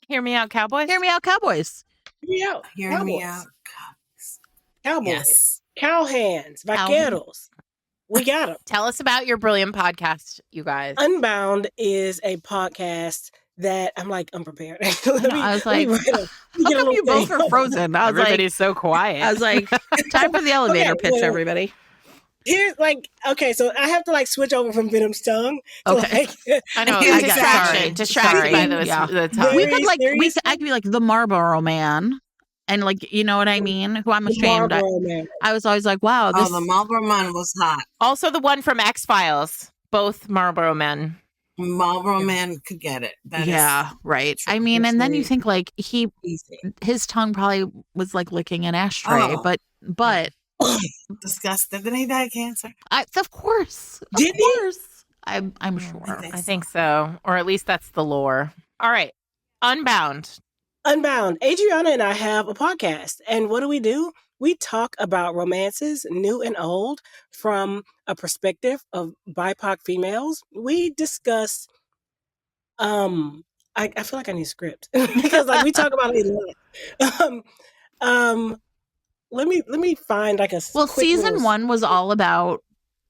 Hear me out, cowboys. Hear me out, cowboys. Hear me out. Hear me out, cowboys. Yes. Cowhands, vaqueros. We got them. Tell us about your brilliant podcast, you guys. Unbound is a podcast that I'm like unprepared. I was like, how come you both were frozen? I was Everybody's so quiet. I was like, time for the elevator pitch, everybody. Here's so I have to switch over from Venom's tongue. Okay. I know. Distracted by the tongue. We could I could be like the Marlboro Man. And you know what I mean? Who I'm ashamed of. I was always like, wow. The Marlboro Man was hot. Also the one from X-Files. Both Marlboro Men. Marlboro Man could get it. Right. I mean, and then you think his tongue probably was licking an ashtray, but disgusting. Did he die of cancer? Of course. Did he? I'm sure. I think so. Or at least that's the lore. All right. Unbound. Adriana and I have a podcast. And what do? We talk about romances, new and old, from a perspective of BIPOC females. We discuss, I feel like I need a script because we talk about it a lot. Let me find a season 1 was all about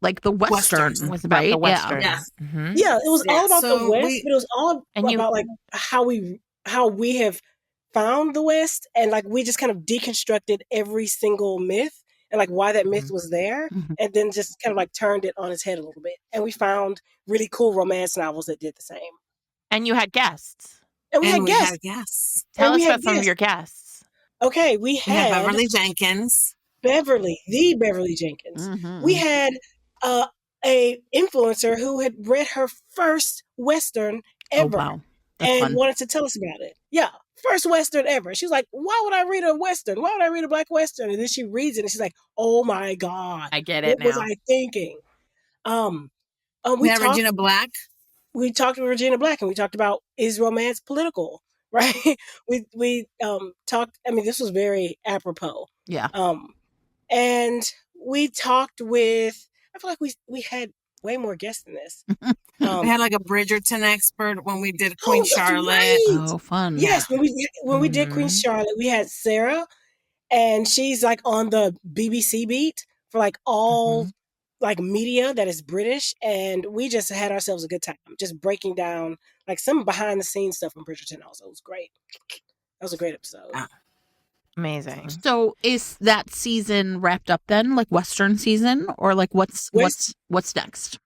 the Western. It was about the Western. Yeah, it was all about the West, but it was all about how we have found the West, and we just kind of deconstructed every single myth and why that myth was there, and then just kind of turned it on its head a little bit. And we found really cool romance novels that did the same. And you had guests. And we had guests. Tell us about some of your guests. Okay, we had Beverly Jenkins. Beverly Jenkins. Mm-hmm. We had a influencer who had read her first Western ever. Oh, wow. And wanted to tell us about it. Yeah. First Western ever. She's like, why would I read a Western? Why would I read a Black Western? And then she reads it and she's like, oh my God. I get it now. What was I thinking? We had Regina Black. We talked to Regina Black and we talked about, is romance political? Right? we talked, this was very apropos. Yeah. And we talked with, I feel like we had way more guests than this. We had a Bridgerton expert when we did Queen Charlotte. Right. Oh, fun! Yes, when we did Queen Charlotte, we had Sarah, and she's on the BBC beat for all media that is British, and we just had ourselves a good time, just breaking down some behind the scenes stuff from Bridgerton. Also, it was great. That was a great episode. Amazing. So, is that season wrapped up then, Western season, or what's next?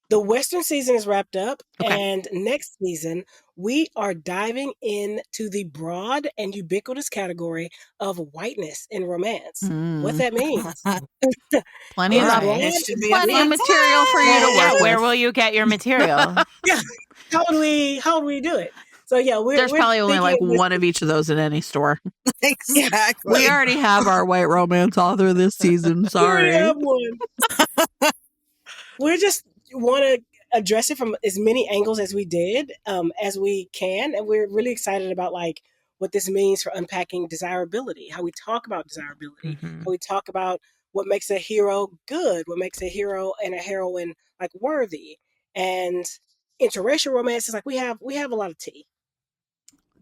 The Western season is wrapped up, and next season, we are diving into the broad and ubiquitous category of whiteness in romance. What that means. Plenty of material for you to work with. Where will you get your material? Yeah. How do we do it? So, there's probably only one of each of those in any store. Exactly. We already have our white romance author this season. Sorry. We have one. We're just want to address it from as many angles as we did, as we can. And we're really excited about what this means for unpacking desirability, how we talk about desirability, how we talk about what makes a hero good, what makes a hero and a heroine worthy. And interracial romances, we have a lot of tea.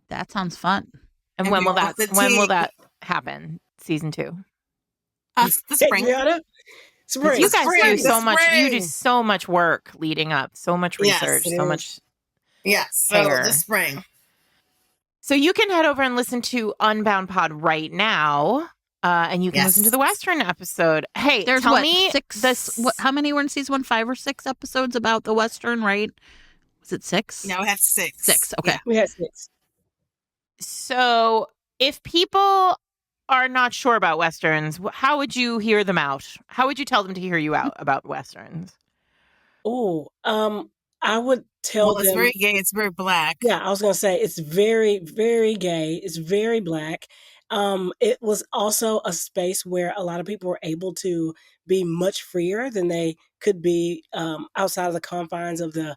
That sounds fun. And when will that happen? Season 2? The spring. Adriana? Spring. You guys do so much. You do spring. so much work leading up, so much research, Yes, it so is. much. Yes, so Hair. the spring. So you can head over and listen to Unbound Pod right now, and you can listen to the Western episode. Hey, There's tell what, me 6? How many were in season 1? 5 or 6 episodes about the Western, right? Was it 6? No, we have 6. 6. Okay. Yeah. We had 6. So if people are not sure about Westerns, how would you hear them out? How would you tell them to hear you out about Westerns? Oh, I would tell them. It's very gay. It's very black. Yeah, I was going to say it's very, very gay. It's very black. It was also a space where a lot of people were able to be much freer than they could be outside of the confines of the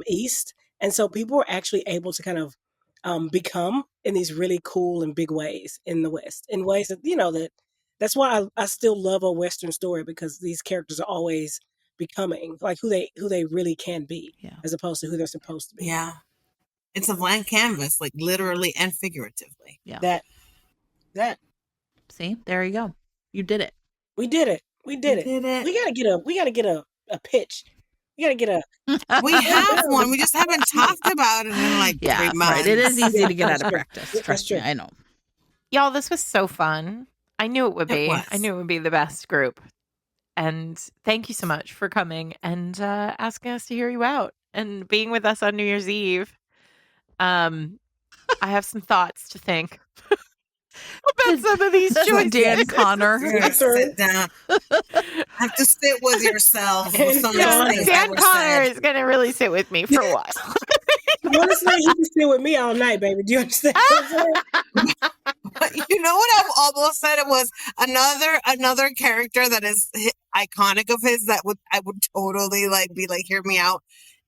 East. And so people were actually able to kind of become in these really cool and big ways in the West, in ways that, that's why I still love a Western story, because these characters are always becoming like who they really can be, as opposed to who they're supposed to be. Yeah. It's a blank canvas, like literally and figuratively. Yeah. That. See, there you go. You did it. We did it. We did it. We gotta get a pitch. We gotta get a. We have one. We just haven't talked about it in like 3 months. Right. It is easy to get out of practice. Trust me, I know. Y'all, this was so fun. I knew it would be. I knew it would be the best group. And thank you so much for coming and asking us to hear you out and being with us on New Year's Eve. I have some thoughts to think about some of these choices. Dan Connor. Sit down. Have to sit with yourself. With some of those things Dan that Connor were is going to really sit with me for a while. Honestly, he can sit with me all night, baby. Do you understand? You know what I've almost said? It was another character that is iconic of his that I would totally be like, hear me out.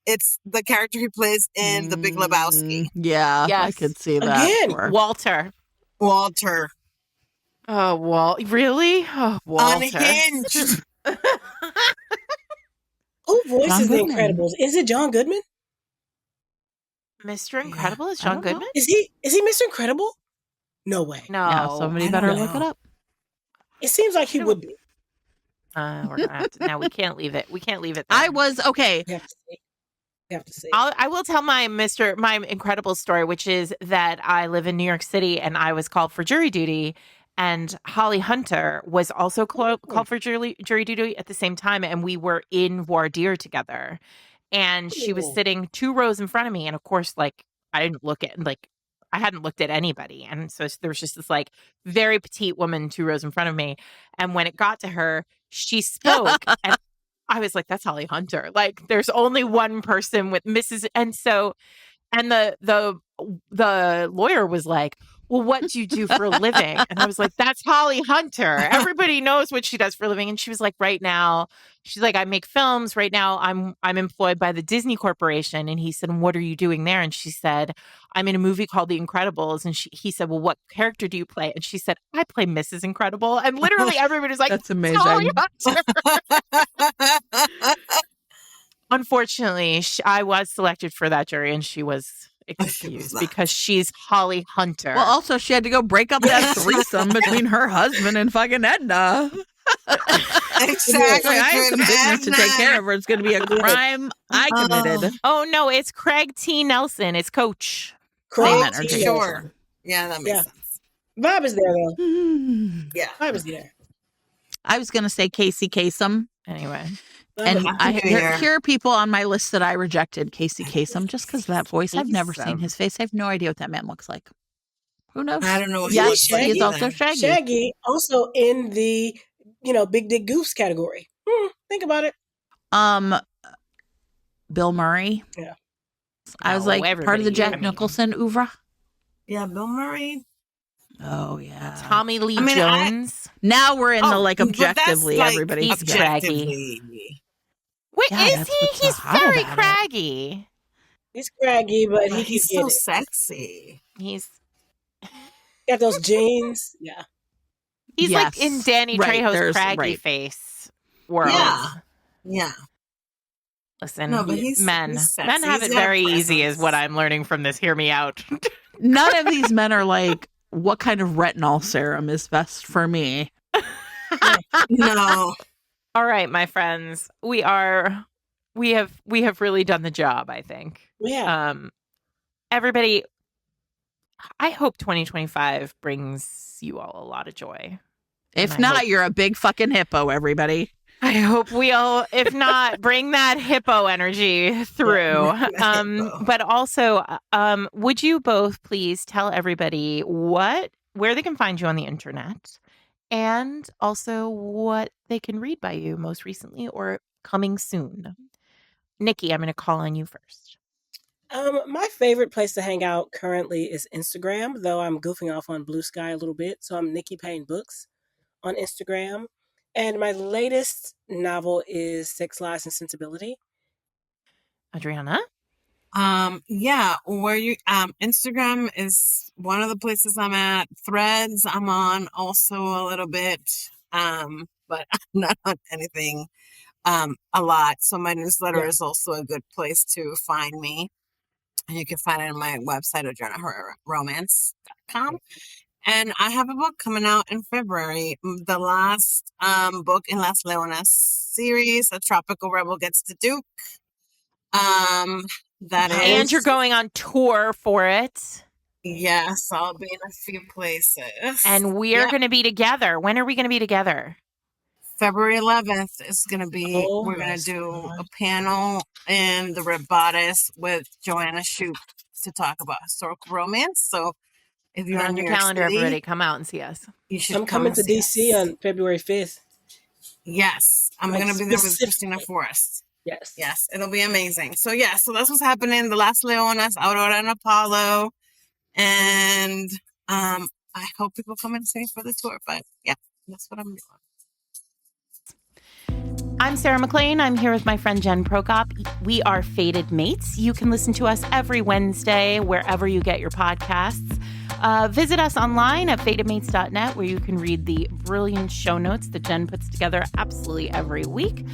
It's the character he plays in The Big Lebowski. Yeah, yes. I could see that. Again, Walter. Oh, really? Oh, Walter. Unhinged. Who voices The Incredibles? Is it John Goodman? Mr. Incredible is John Goodman? Is he Mr. Incredible? No way. No. Somebody better look it up. It seems like he would be. We're gonna have to. Now we can't leave it. We can't leave it. I was okay. You have to see. I will tell my incredible story, which is that I live in New York City and I was called for jury duty, and Holly Hunter was also called for jury duty at the same time, and we were in voir dire together, and she was sitting 2 rows in front of me, and of course, I didn't look at I hadn't looked at anybody, and so there was just this very petite woman 2 rows in front of me, and when it got to her, she spoke, and I was like, that's Holly Hunter. There's only one person with Mrs. And the lawyer was like, well, what do you do for a living? And I was like, that's Holly Hunter. Everybody knows what she does for a living. And she was like, right now, she's like, I make films. Right now, I'm employed by the Disney Corporation. And he said, what are you doing there? And she said, I'm in a movie called The Incredibles. And he said, well, what character do you play? And she said, I play Mrs. Incredible. And literally everybody was like, that's amazing. Holly Hunter. Unfortunately, I was selected for that jury, and she was excused because she's Holly Hunter. Well, also, she had to go break up that threesome between her husband and fucking Edna. Exactly. I have some business to take care of her. It's going to be a crime I committed. Oh, no, it's Craig T. Nelson. It's Coach. Same energy. Sure. Yeah, that makes sense. Vibe is there, though. Yeah. Vibe is there. I was going to say Casey Kasem. Anyway. And here are people on my list that I rejected. Casey Kasem, just because of that voice. I've never seen his face. I have no idea what that man looks like. Who knows? I don't know what yes, he is also Shaggy. Shaggy, also in the, Big Dick Goose category. Think about it. Bill Murray. Yeah. I was part of the Jack Nicholson oeuvre. Yeah, Bill Murray. Oh, yeah. Tommy Lee Jones. Now we're in the objectively everybody's craggy. Wait, is he? He's very craggy. He's craggy, but he's so sexy. He's got those jeans. Yeah. He's like in Danny Trejo's craggy face world. Yeah. Listen, men have it very easy is what I'm learning from this. Hear me out. None of these men are like, what kind of retinol serum is best for me? No. All right, my friends. We have really done the job, I think. Yeah. Everybody, I hope 2025 brings you all a lot of joy. If not, you're a big fucking hippo, everybody. I hope we all, if not, bring that hippo energy through. But also, would you both please tell everybody where they can find you on the internet, and also what they can read by you most recently or coming soon? Nikki, I'm going to call on you first. My favorite place to hang out currently is Instagram, though I'm goofing off on Blue Sky a little bit. So I'm Nikki Payne Books on Instagram. And my latest novel is Sex, Lies, and Sensibility. Adriana? Instagram is one of the places I'm at. Threads I'm on also a little bit, but I'm not on anything a lot. So my newsletter is also a good place to find me. And you can find it on my website, AdrianaHerreraRomance.com. And I have a book coming out in February. The last book in Las Leonas series, A Tropical Rebel Gets the Duke. And you're going on tour for it. Yes, I'll be in a few places. And we are going to be together. When are we going to be together? February 11th is going to be, we're going to do a panel in the Red Bodice with Joanna Shoup to talk about historical romance. So if you're on your calendar, everybody come out and see us. I'm coming to DC on February 5th. Yes, I'm going to be there with Christina Forrest. Yes, it'll be amazing. So so that's what's happening. The Las Leonas, Aurora, and Apollo. And I hope people come and see me for the tour. But that's what I'm doing. I'm Sarah McLean. I'm here with my friend Jen Prokop. We are Fated Mates. You can listen to us every Wednesday wherever you get your podcasts. Visit us online at fatedmates.net, where you can read the brilliant show notes that Jen puts together absolutely every week.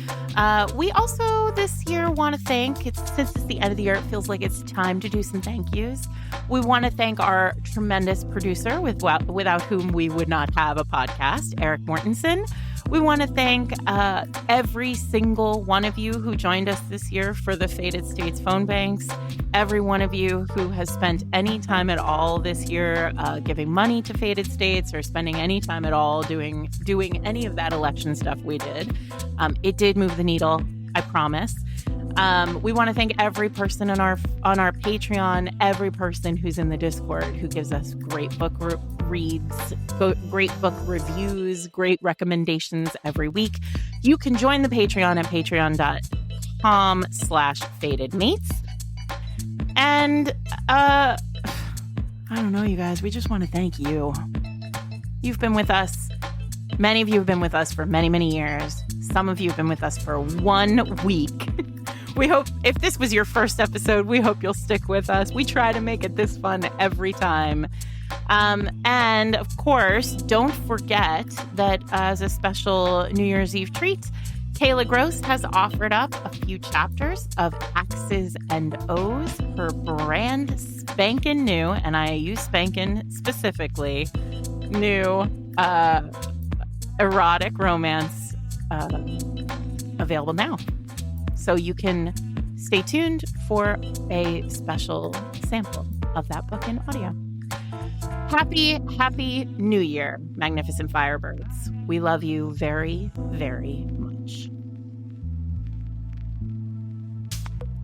We also this year want to thank, since it's the end of the year, it feels like it's time to do some thank yous. We want to thank our tremendous producer, without whom we would not have a podcast, Eric Mortensen. We want to thank every single one of you who joined us this year for the Fated States phone banks. Every one of you who has spent any time at all this year giving money to Fated States, or spending any time at all doing any of that election stuff we did. It did move the needle, I promise. We want to thank every person on our Patreon, every person who's in the Discord who gives us great book reads, great book reviews, great recommendations every week. You can join the Patreon at patreon.com/fatedmates. And I don't know, you guys, we just want to thank you. You've been with us. Many of you have been with us for many, many years. Some of you have been with us for 1 week. We hope, if this was your first episode, we hope you'll stick with us. We try to make it this fun every time. And of course, don't forget that as a special New Year's Eve treat, Kayla Gross has offered up a few chapters of X's and O's, her brand spankin' new, and I use spankin' specifically, new erotic romance available now. So you can stay tuned for a special sample of that book in audio. Happy New Year, Magnificent Firebirds. We love you very, very much.